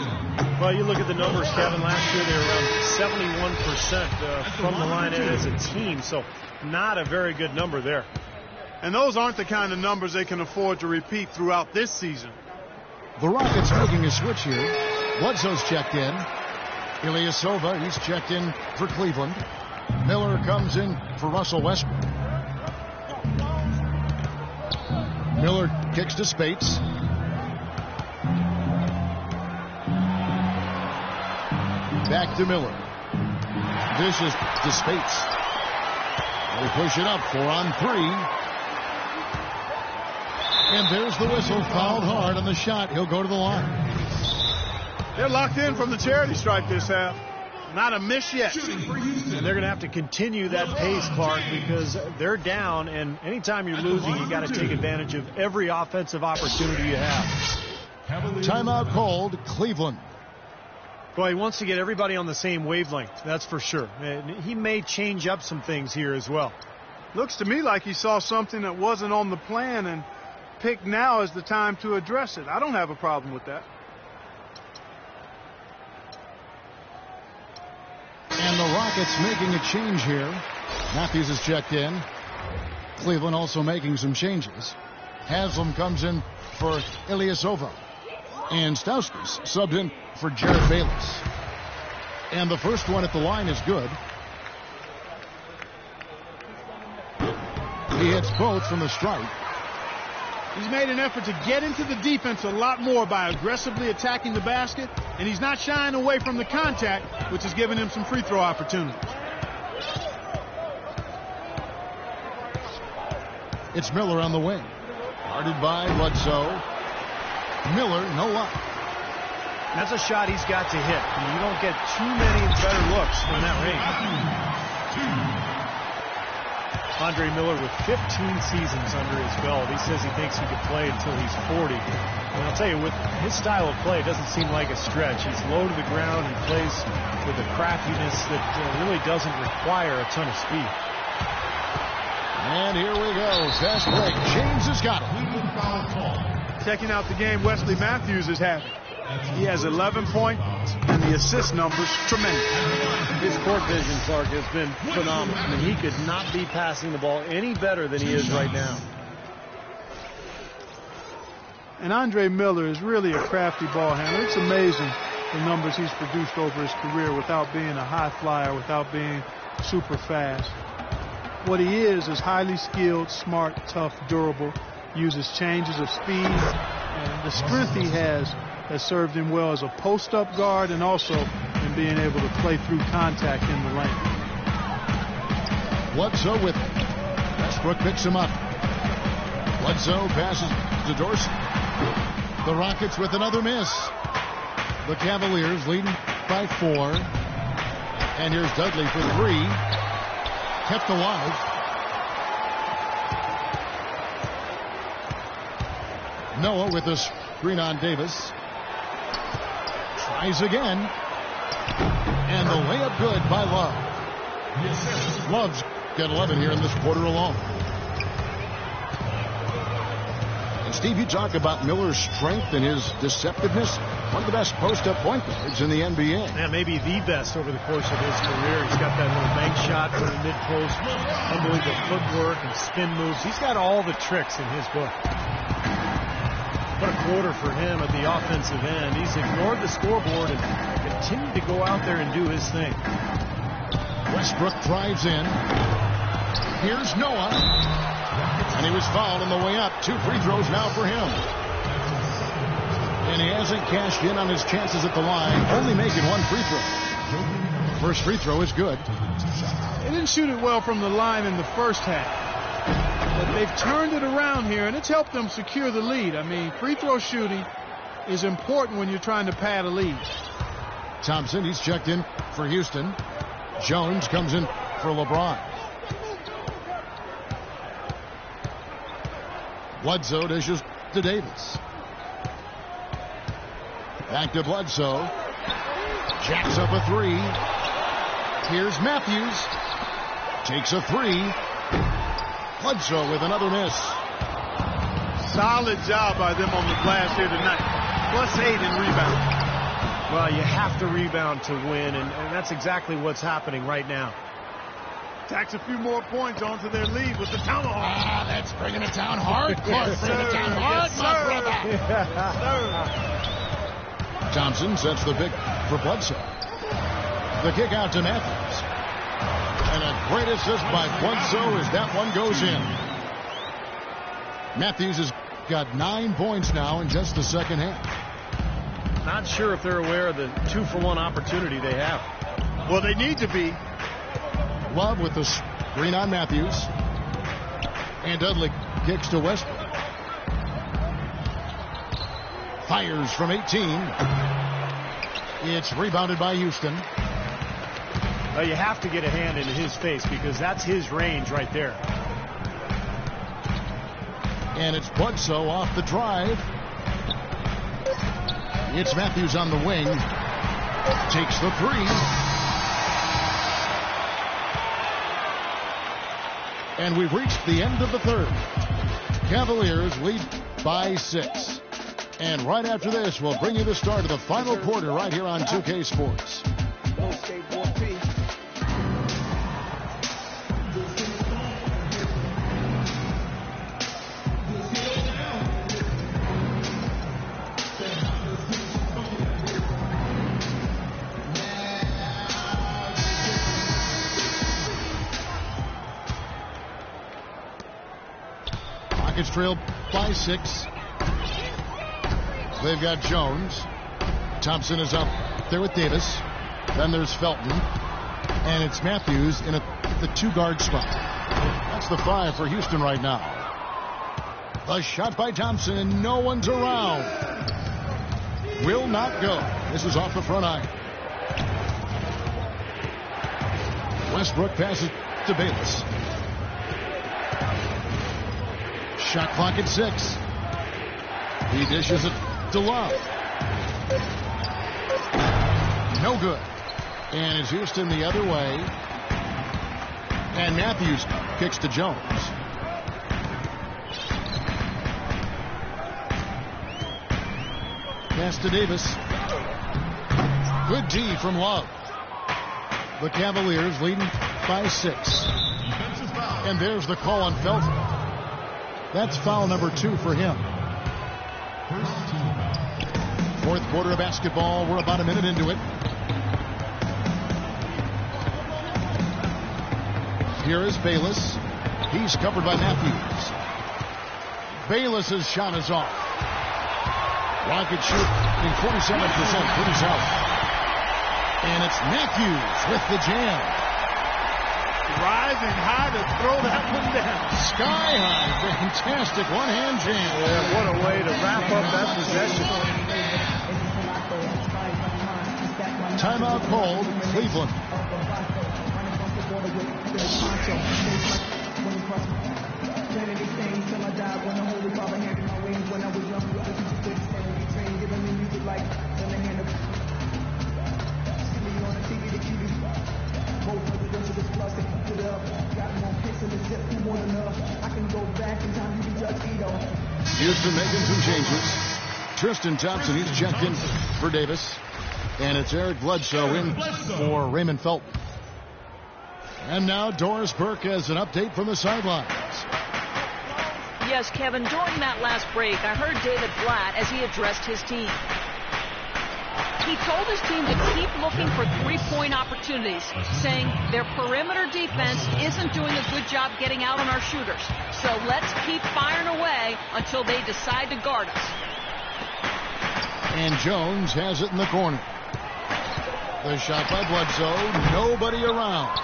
Well, you look at the numbers, Kevin. Last year they were around 71% from the line as a team, so not a very good number there. And those aren't the kind of numbers they can afford to repeat throughout this season. The Rockets making a switch here. Bledsoe's checked in. Ilyasova, he's checked in for Cleveland. Miller comes in for Russell Westbrook. Miller kicks to Spates. Back to Miller. Dishes to Spates. They push it up, 4 on 3. And there's the whistle, fouled hard on the shot. He'll go to the line. They're locked in from the charity stripe this half. Not a miss yet. And they're going to have to continue that pace, Clark, because they're down, and anytime you're losing, you got to take advantage of every offensive opportunity you have. Timeout called, Cleveland. Well, he wants to get everybody on the same wavelength, that's for sure. And he may change up some things here as well. Looks to me like he saw something that wasn't on the plan and picked now as the time to address it. I don't have a problem with that. And the Rockets making a change here. Matthews is checked in. Cleveland also making some changes. Haslam comes in for Ilyasova. And Stauskas subbed in for Jared Bayless. And the first one at the line is good. He hits both from the stripe. He's made an effort to get into the defense a lot more by aggressively attacking the basket, and he's not shying away from the contact, which has given him some free throw opportunities. It's Miller on the wing. Guarded by Bledsoe. Miller, no luck. That's a shot he's got to hit. I mean, you don't get too many better looks from that range. Andre Miller with 15 seasons under his belt. He says he thinks he could play until he's 40. And I'll tell you, with his style of play, it doesn't seem like a stretch. He's low to the ground and plays with a craftiness that really doesn't require a ton of speed. And here we go. Fast break. James has got it. Checking out the game Wesley Matthews is having. He has 11 points, and the assist numbers tremendous. His court vision, Clark, has been phenomenal. I mean, he could not be passing the ball any better than he is right now. And Andre Miller is really a crafty ball handler. It's amazing the numbers he's produced over his career without being a high flyer, without being super fast. What he is highly skilled, smart, tough, durable, uses changes of speed, and the strength he has served him well as a post-up guard and also in being able to play through contact in the lane. Bledsoe with it. Westbrook picks him up. Bledsoe passes to Dorsey. The Rockets with another miss. The Cavaliers leading by 4. And here's Dudley for 3. Kept alive. Noah with a screen on Davis. Tries again. And the layup good by Love. Love's got 11 here in this quarter alone. And Steve, you talk about Miller's strength and his deceptiveness. One of the best post-up point guards in the NBA. Yeah, maybe the best over the course of his career. He's got that little bank shot from the mid-post, unbelievable footwork and spin moves. He's got all the tricks in his book. What a quarter for him at the offensive end. He's ignored the scoreboard and continued to go out there and do his thing. Westbrook drives in. Here's Noah. And he was fouled on the way up. 2 free throws now for him. And he hasn't cashed in on his chances at the line, only making 1 free throw. First free throw is good. They didn't shoot it well from the line in the first half. But they've turned it around here, and it's helped them secure the lead. I mean, free throw shooting is important when you're trying to pad a lead. Thompson, he's checked in for Houston. Jones comes in for LeBron. Bledsoe dishes to Davis. Back to Bledsoe. Jacks up a 3. Here's Matthews. Takes a 3. Bledsoe with another miss. Solid job by them on the glass here tonight. +8 in rebound. Well, you have to rebound to win, and that's exactly what's happening right now. Tacks a few more points onto their lead with the tomahawk. Ah, that's bringing it down hard. Yes, Bringing it down hard, yes, my sir. brother. Thompson sets the pick for Bledsoe. The kick out to Matthews. And a great assist by Bledsoe as that one goes in. Matthews has got 9 points now in just the second half. Not sure if they're aware of the 2-for-1 opportunity they have. Well, they need to be. Love with the screen on Matthews. And Dudley kicks to Westbrook. Fires from 18. It's rebounded by Houston. Well, you have to get a hand into his face because that's his range right there. And it's Bledsoe off the drive. It's Matthews on the wing. Takes the 3. And we've reached the end of the third. Cavaliers lead by 6. And right after this, we'll bring you the start of the final quarter right here on 2K Sports. Rockets trail by 6. They've got Jones. Thompson is up there with Davis. Then there's Felton. And it's Matthews in the 2-guard spot. That's the 5 for Houston right now. The shot by Thompson, and no one's around. Will not go. This is off the front iron. Westbrook passes to Bayless. Shot clock at 6. He dishes it to Love. No good. And it's Houston the other way. And Matthews kicks to Jones. Pass to Davis. Good D from Love. The Cavaliers leading by 6. And there's the call on Felton. That's foul number 2 for him. Fourth quarter of basketball. We're about a minute into it. Here is Bayless. He's covered by Matthews. Bayless's shot is off. Rockets shooting 47%. Pretty solid. And it's Matthews with the jam. Rising high to throw that one down. Sky high. Fantastic one-hand jam. Yeah, what a way to wrap up that possession. Timeout called Cleveland. Houston making some changes. Tristan Thompson, he's checked in for Davis. And it's Eric Bledsoe in for Raymond Felton. And now Doris Burke has an update from the sidelines. Yes, Kevin, during that last break, I heard David Blatt as he addressed his team. He told his team to keep looking for three-point opportunities, saying their perimeter defense isn't doing a good job getting out on our shooters. So let's keep firing away until they decide to guard us. And Jones has it in the corner. The shot by Bledsoe. Nobody around.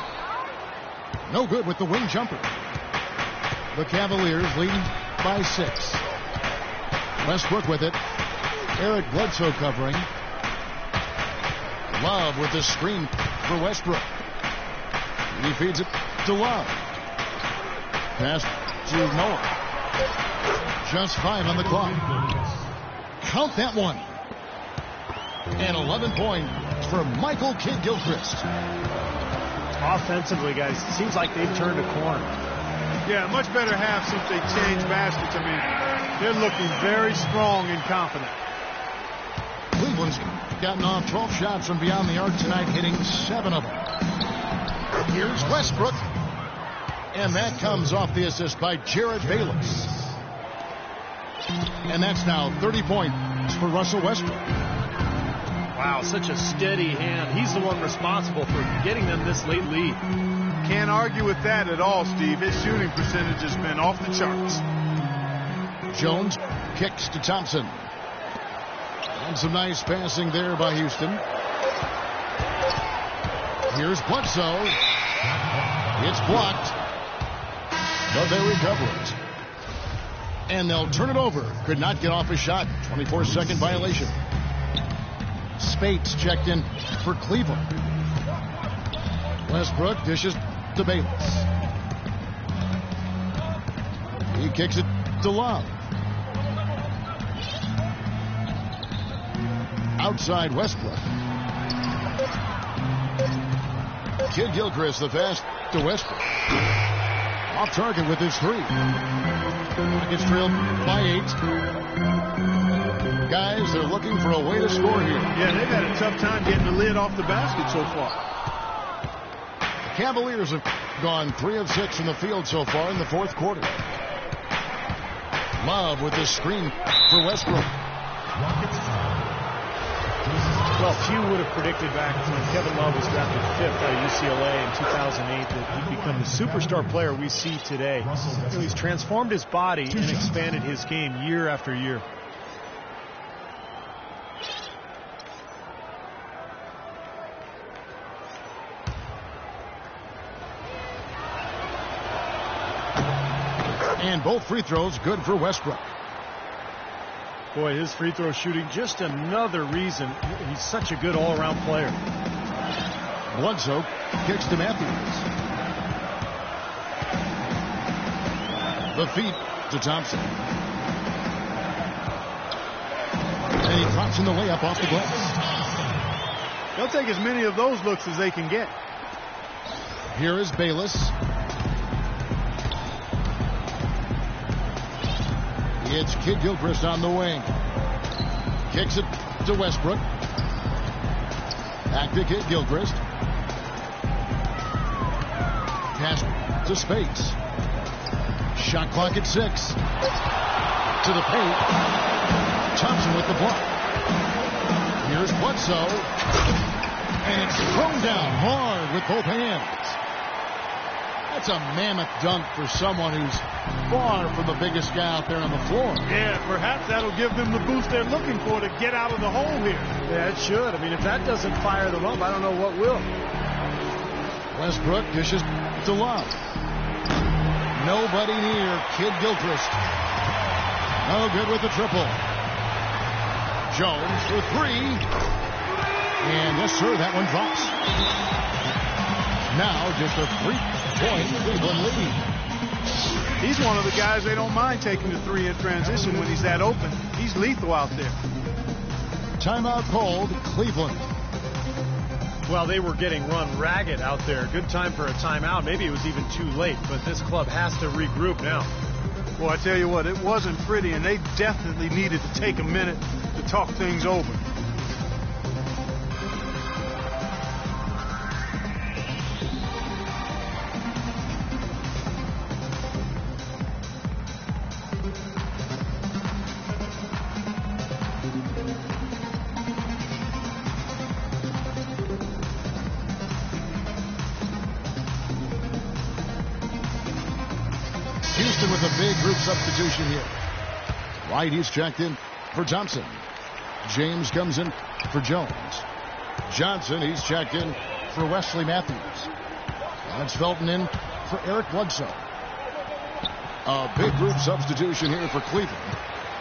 No good with the wing jumper. The Cavaliers leading by 6. Westbrook with it. Eric Bledsoe covering. Love with the screen for Westbrook. He feeds it to Love. Pass to Noah. Just 5 on the clock. Count that one. And 11 points for Michael Kidd-Gilchrist. Offensively, guys, it seems like they've turned a corner. Yeah, much better half since they changed baskets. I mean, they're looking very strong and confident. Cleveland's gotten off 12 shots from beyond the arc tonight, hitting 7 of them. Here's Westbrook. And that comes off the assist by Jared Bayless. And that's now 30 points for Russell Westbrook. Wow, such a steady hand. He's the one responsible for getting them this late lead. Can't argue with that at all, Steve. His shooting percentage has been off the charts. Jones kicks to Thompson. And some nice passing there by Houston. Here's Bledsoe. It's blocked. But they recover it. And they'll turn it over. Could not get off a shot. 24-second violation. Spates checked in for Cleveland. Westbrook dishes to Bayless. He kicks it to Love. Outside Westbrook. Kidd-Gilchrist the pass to Westbrook. Off target with his 3. It's trailed by 8. Guys, they're looking for a way to score here. Yeah, they've had a tough time getting the lid off the basket so far. The Cavaliers have gone 3 of 6 in the field so far in the fourth quarter. Love with the screen for Westbrook. Well, few would have predicted back when Kevin Love was drafted 5th out of UCLA in 2008 that he'd become the superstar player we see today. So he's transformed his body and expanded his game year after year. And both free throws good for Westbrook. Boy, his free throw shooting, just another reason he's such a good all-around player. Bledsoe kicks to Matthews. The feed to Thompson. And he drops in the layup off the glass. They'll take as many of those looks as they can get. Here is Bayless. It's Kidd-Gilchrist on the wing. Kicks it to Westbrook. Back to Kidd-Gilchrist. Pass to Spates. Shot clock at 6. To the paint. Thompson with the block. Here's Bledsoe. And it's thrown down hard with both hands. That's a mammoth dunk for someone who's far from the biggest guy out there on the floor. Yeah, perhaps that'll give them the boost they're looking for to get out of the hole here. Yeah, it should. I mean, if that doesn't fire them up, I don't know what will. Westbrook dishes to Love. Nobody near Kidd-Gilchrist. No good with the triple. Jones for 3. And yes, sir, that one drops. Now just a 3-point Cleveland lead. He's one of the guys they don't mind taking the 3 in transition when he's that open. He's lethal out there. Timeout called, Cleveland. Well, they were getting run ragged out there. Good time for a timeout. Maybe it was even too late, but this club has to regroup now. Well, I tell you what, it wasn't pretty, and they definitely needed to take a minute to talk things over. in with a big group substitution here. White, he's checked in for Thompson. James comes in for Jones. Johnson, he's checked in for Wesley Matthews. That's Felton in for Eric Bledsoe. A big group substitution here for Cleveland.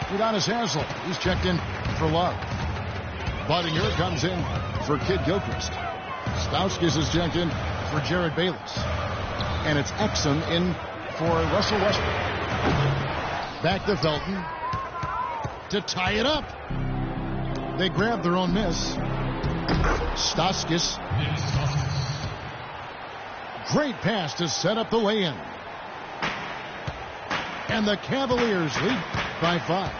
Udonis Haslem, he's checked in for Love. Budinger comes in for Kid Gilchrist. Stauskas is checked in for Jared Bayless. And it's Exum in for Russell Westbrook. Back to Felton to tie it up. They grab their own miss. Stauskas. Great pass to set up the lay-in. And the Cavaliers lead by 5.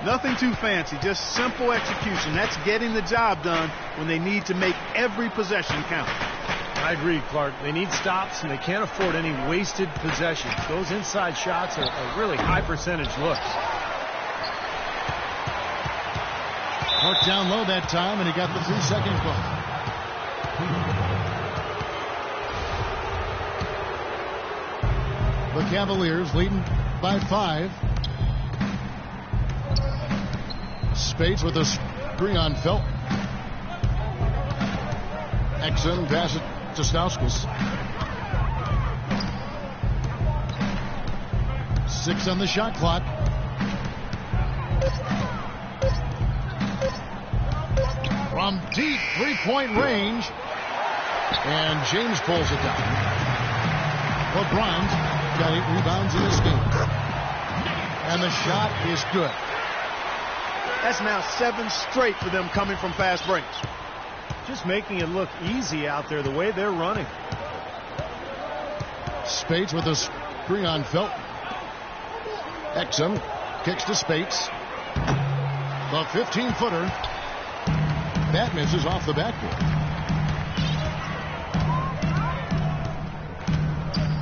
Nothing too fancy, just simple execution. That's getting the job done when they need to make every possession count. I agree, Clark. They need stops, and they can't afford any wasted possessions. Those inside shots are really high percentage looks. Clark down low that time, and he got the 3-second call. The Cavaliers leading by 5. Spades with a screen on Felton. Exum pass it to Stauskas. 6 on the shot clock. From deep three-point range. And James pulls it down. LeBron's got 8 rebounds in this game. And the shot is good. That's now 7 straight for them coming from fast breaks. Just making it look easy out there the way they're running. Spades with a screen on Felton. Exum kicks to Spades. The 15-footer. That misses off the backboard.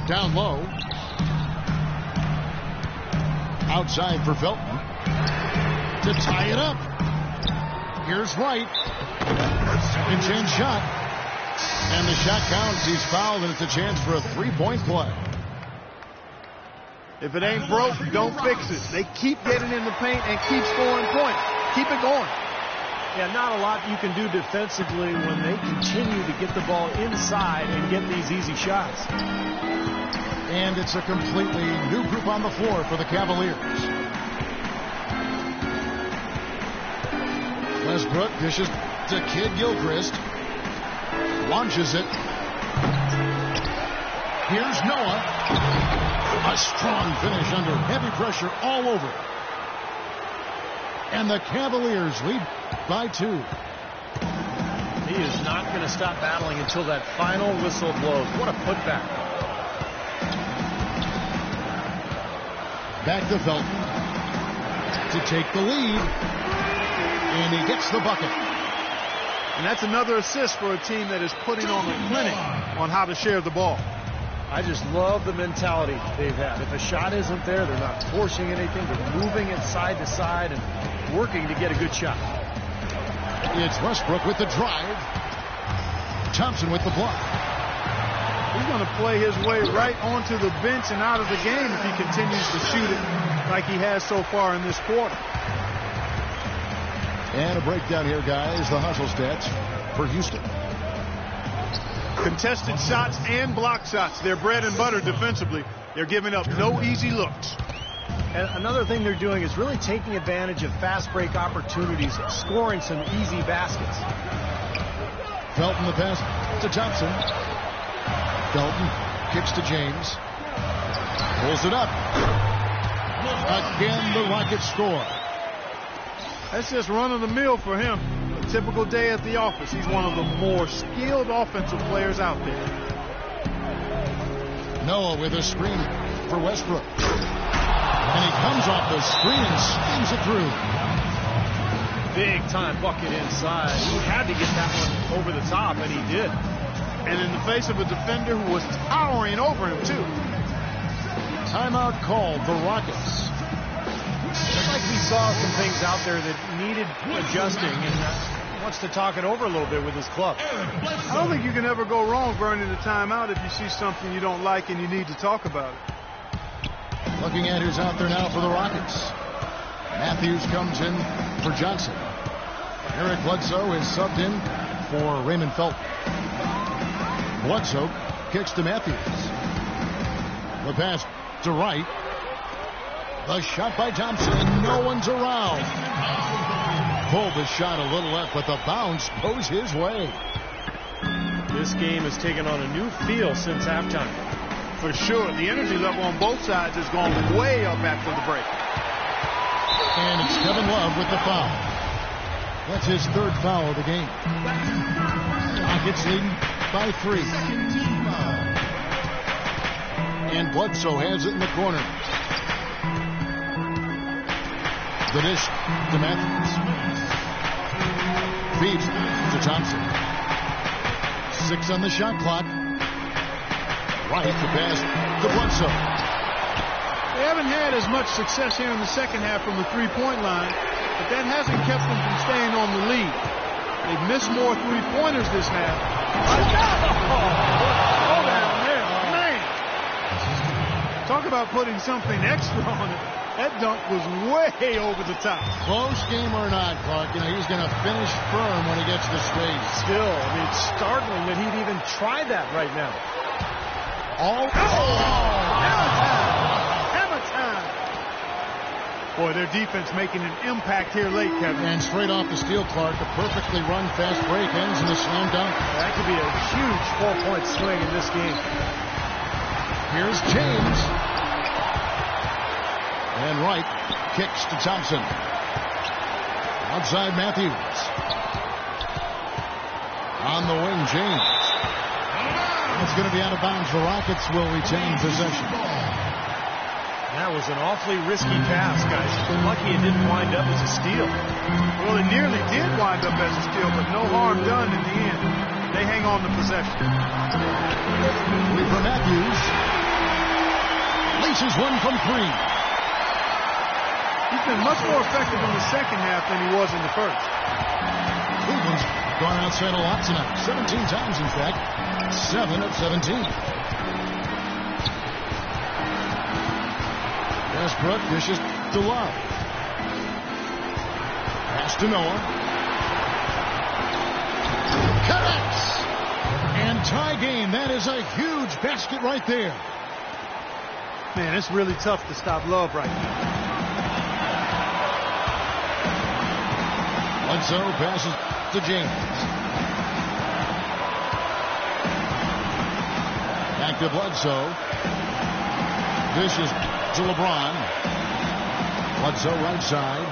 Down low. Outside for Felton. To tie it up. Here's White. Second chance shot. And the shot counts. He's fouled, and it's a chance for a 3-point play. If it ain't broke, don't fix it. They keep getting in the paint and keep scoring points. Keep it going. Yeah, not a lot you can do defensively when they continue to get the ball inside and get these easy shots. And it's a completely new group on the floor for the Cavaliers. Westbrook dishes to Kid Gilchrist. Launches it. Here's Noah. A strong finish under heavy pressure all over. And the Cavaliers lead by 2. He is not going to stop battling until that final whistle blows. What a putback. Back to Felton to take the lead. And he gets the bucket. And that's another assist for a team that is putting on a clinic on how to share the ball. I just love the mentality they've had. If a shot isn't there, they're not forcing anything. They're moving it side to side and working to get a good shot. It's Westbrook with the drive. Thompson with the block. He's going to play his way right onto the bench and out of the game if he continues to shoot it like he has so far in this quarter. And a breakdown here, guys. The hustle stats for Houston. Contested shots and block shots. They're bread and butter defensively. They're giving up no easy looks. And another thing they're doing is really taking advantage of fast break opportunities, scoring some easy baskets. Felton the pass to Thompson. Felton kicks to James. Pulls it up. Again, the Rockets score. That's just run-of-the-mill for him. A typical day at the office. He's one of the more skilled offensive players out there. Noah with a screen for Westbrook. And he comes off the screen and spins it through. Big time bucket inside. He had to get that one over the top, and he did. And in the face of a defender who was towering over him, too. Timeout called, the Rockets. Looks like we saw some things out there that needed adjusting, and wants to talk it over a little bit with his club. I don't think you can ever go wrong burning a timeout if you see something you don't like and you need to talk about it. Looking at who's out there now for the Rockets. Matthews comes in for Johnson. Eric Bledsoe is subbed in for Raymond Felton. Bledsoe kicks to Matthews. The pass to Wright. The shot by Thompson, and no one's around. Pulled the shot a little left, but the bounce goes his way. This game has taken on a new feel since halftime. For sure, the energy level on both sides has gone way up after the break. And it's Kevin Love with the foul. That's his third foul of the game. Rockets leading by 3. And Bledsoe has it in the corner. The dish to Matthews. Feeds to Thompson. 6 on the shot clock. Right to pass to Bledsoe. They haven't had as much success here in the second half from the three-point line, but that hasn't kept them from staying on the lead. They've missed more three-pointers this half. Oh, down there, man. Talk about putting something extra on it. That dunk was way over the top. Close game or not, Clark, he's going to finish firm when he gets the space. Still, it's startling that he'd even try that right now. Hammer time. Boy, their defense making an impact here late, Kevin. And straight off the steal, Clark, a perfectly run fast break ends in a slam dunk. That could be a huge 4-point swing in this game. Here's James. And Wright kicks to Thompson. Outside Matthews. On the wing, James. It's going to be out of bounds. The Rockets will retain possession. That was an awfully risky pass, guys. Lucky it didn't wind up as a steal. Well, it nearly did wind up as a steal, but no harm done in the end. They hang on to possession. Three for Matthews. Laces one from 3. He's been much more effective in the second half than he was in the first. Cleveland's gone outside a lot tonight. 17 times, in fact. 7 of 17. Westbrook dishes to Love. Pass to Noah. Connects. And tie game. That is a huge basket right there. Man, it's really tough to stop Love right now. Bledsoe passes to James. Back to Bledsoe. Dishes to LeBron. Bledsoe right side.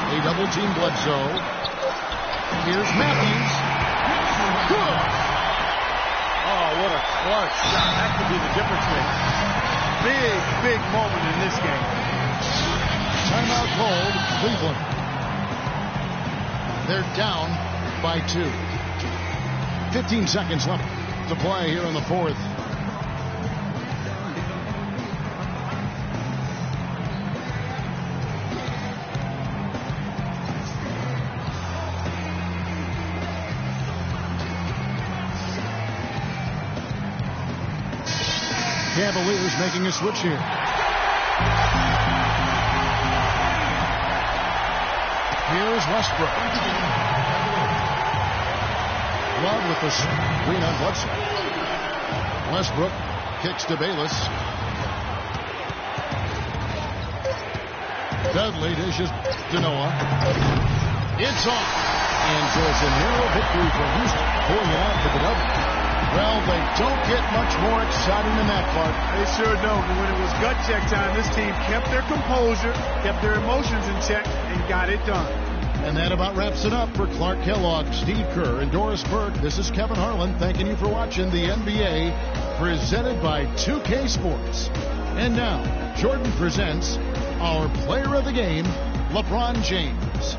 They double team Bledsoe. Here's Matthews. Good. Oh, what a clutch shot. That could be the difference maker. Big moment in this game. Timeout called Cleveland. They're down by 2. 15 seconds left to play here in the fourth. Cavaliers making a switch here. Here's Westbrook. Love with the screen on Bledsoe. Westbrook kicks to Bayless. Dudley dishes to Noah. It's off. And Georgia Nero victory for Houston, pulling it out for the double. Well, they don't get much more exciting than that, Clark. They sure don't. But when it was gut check time, this team kept their composure, kept their emotions in check, and got it done. And that about wraps it up for Clark Kellogg, Steve Kerr, and Doris Burke. This is Kevin Harlan thanking you for watching the NBA, presented by 2K Sports. And now, Jordan presents our player of the game, LeBron James.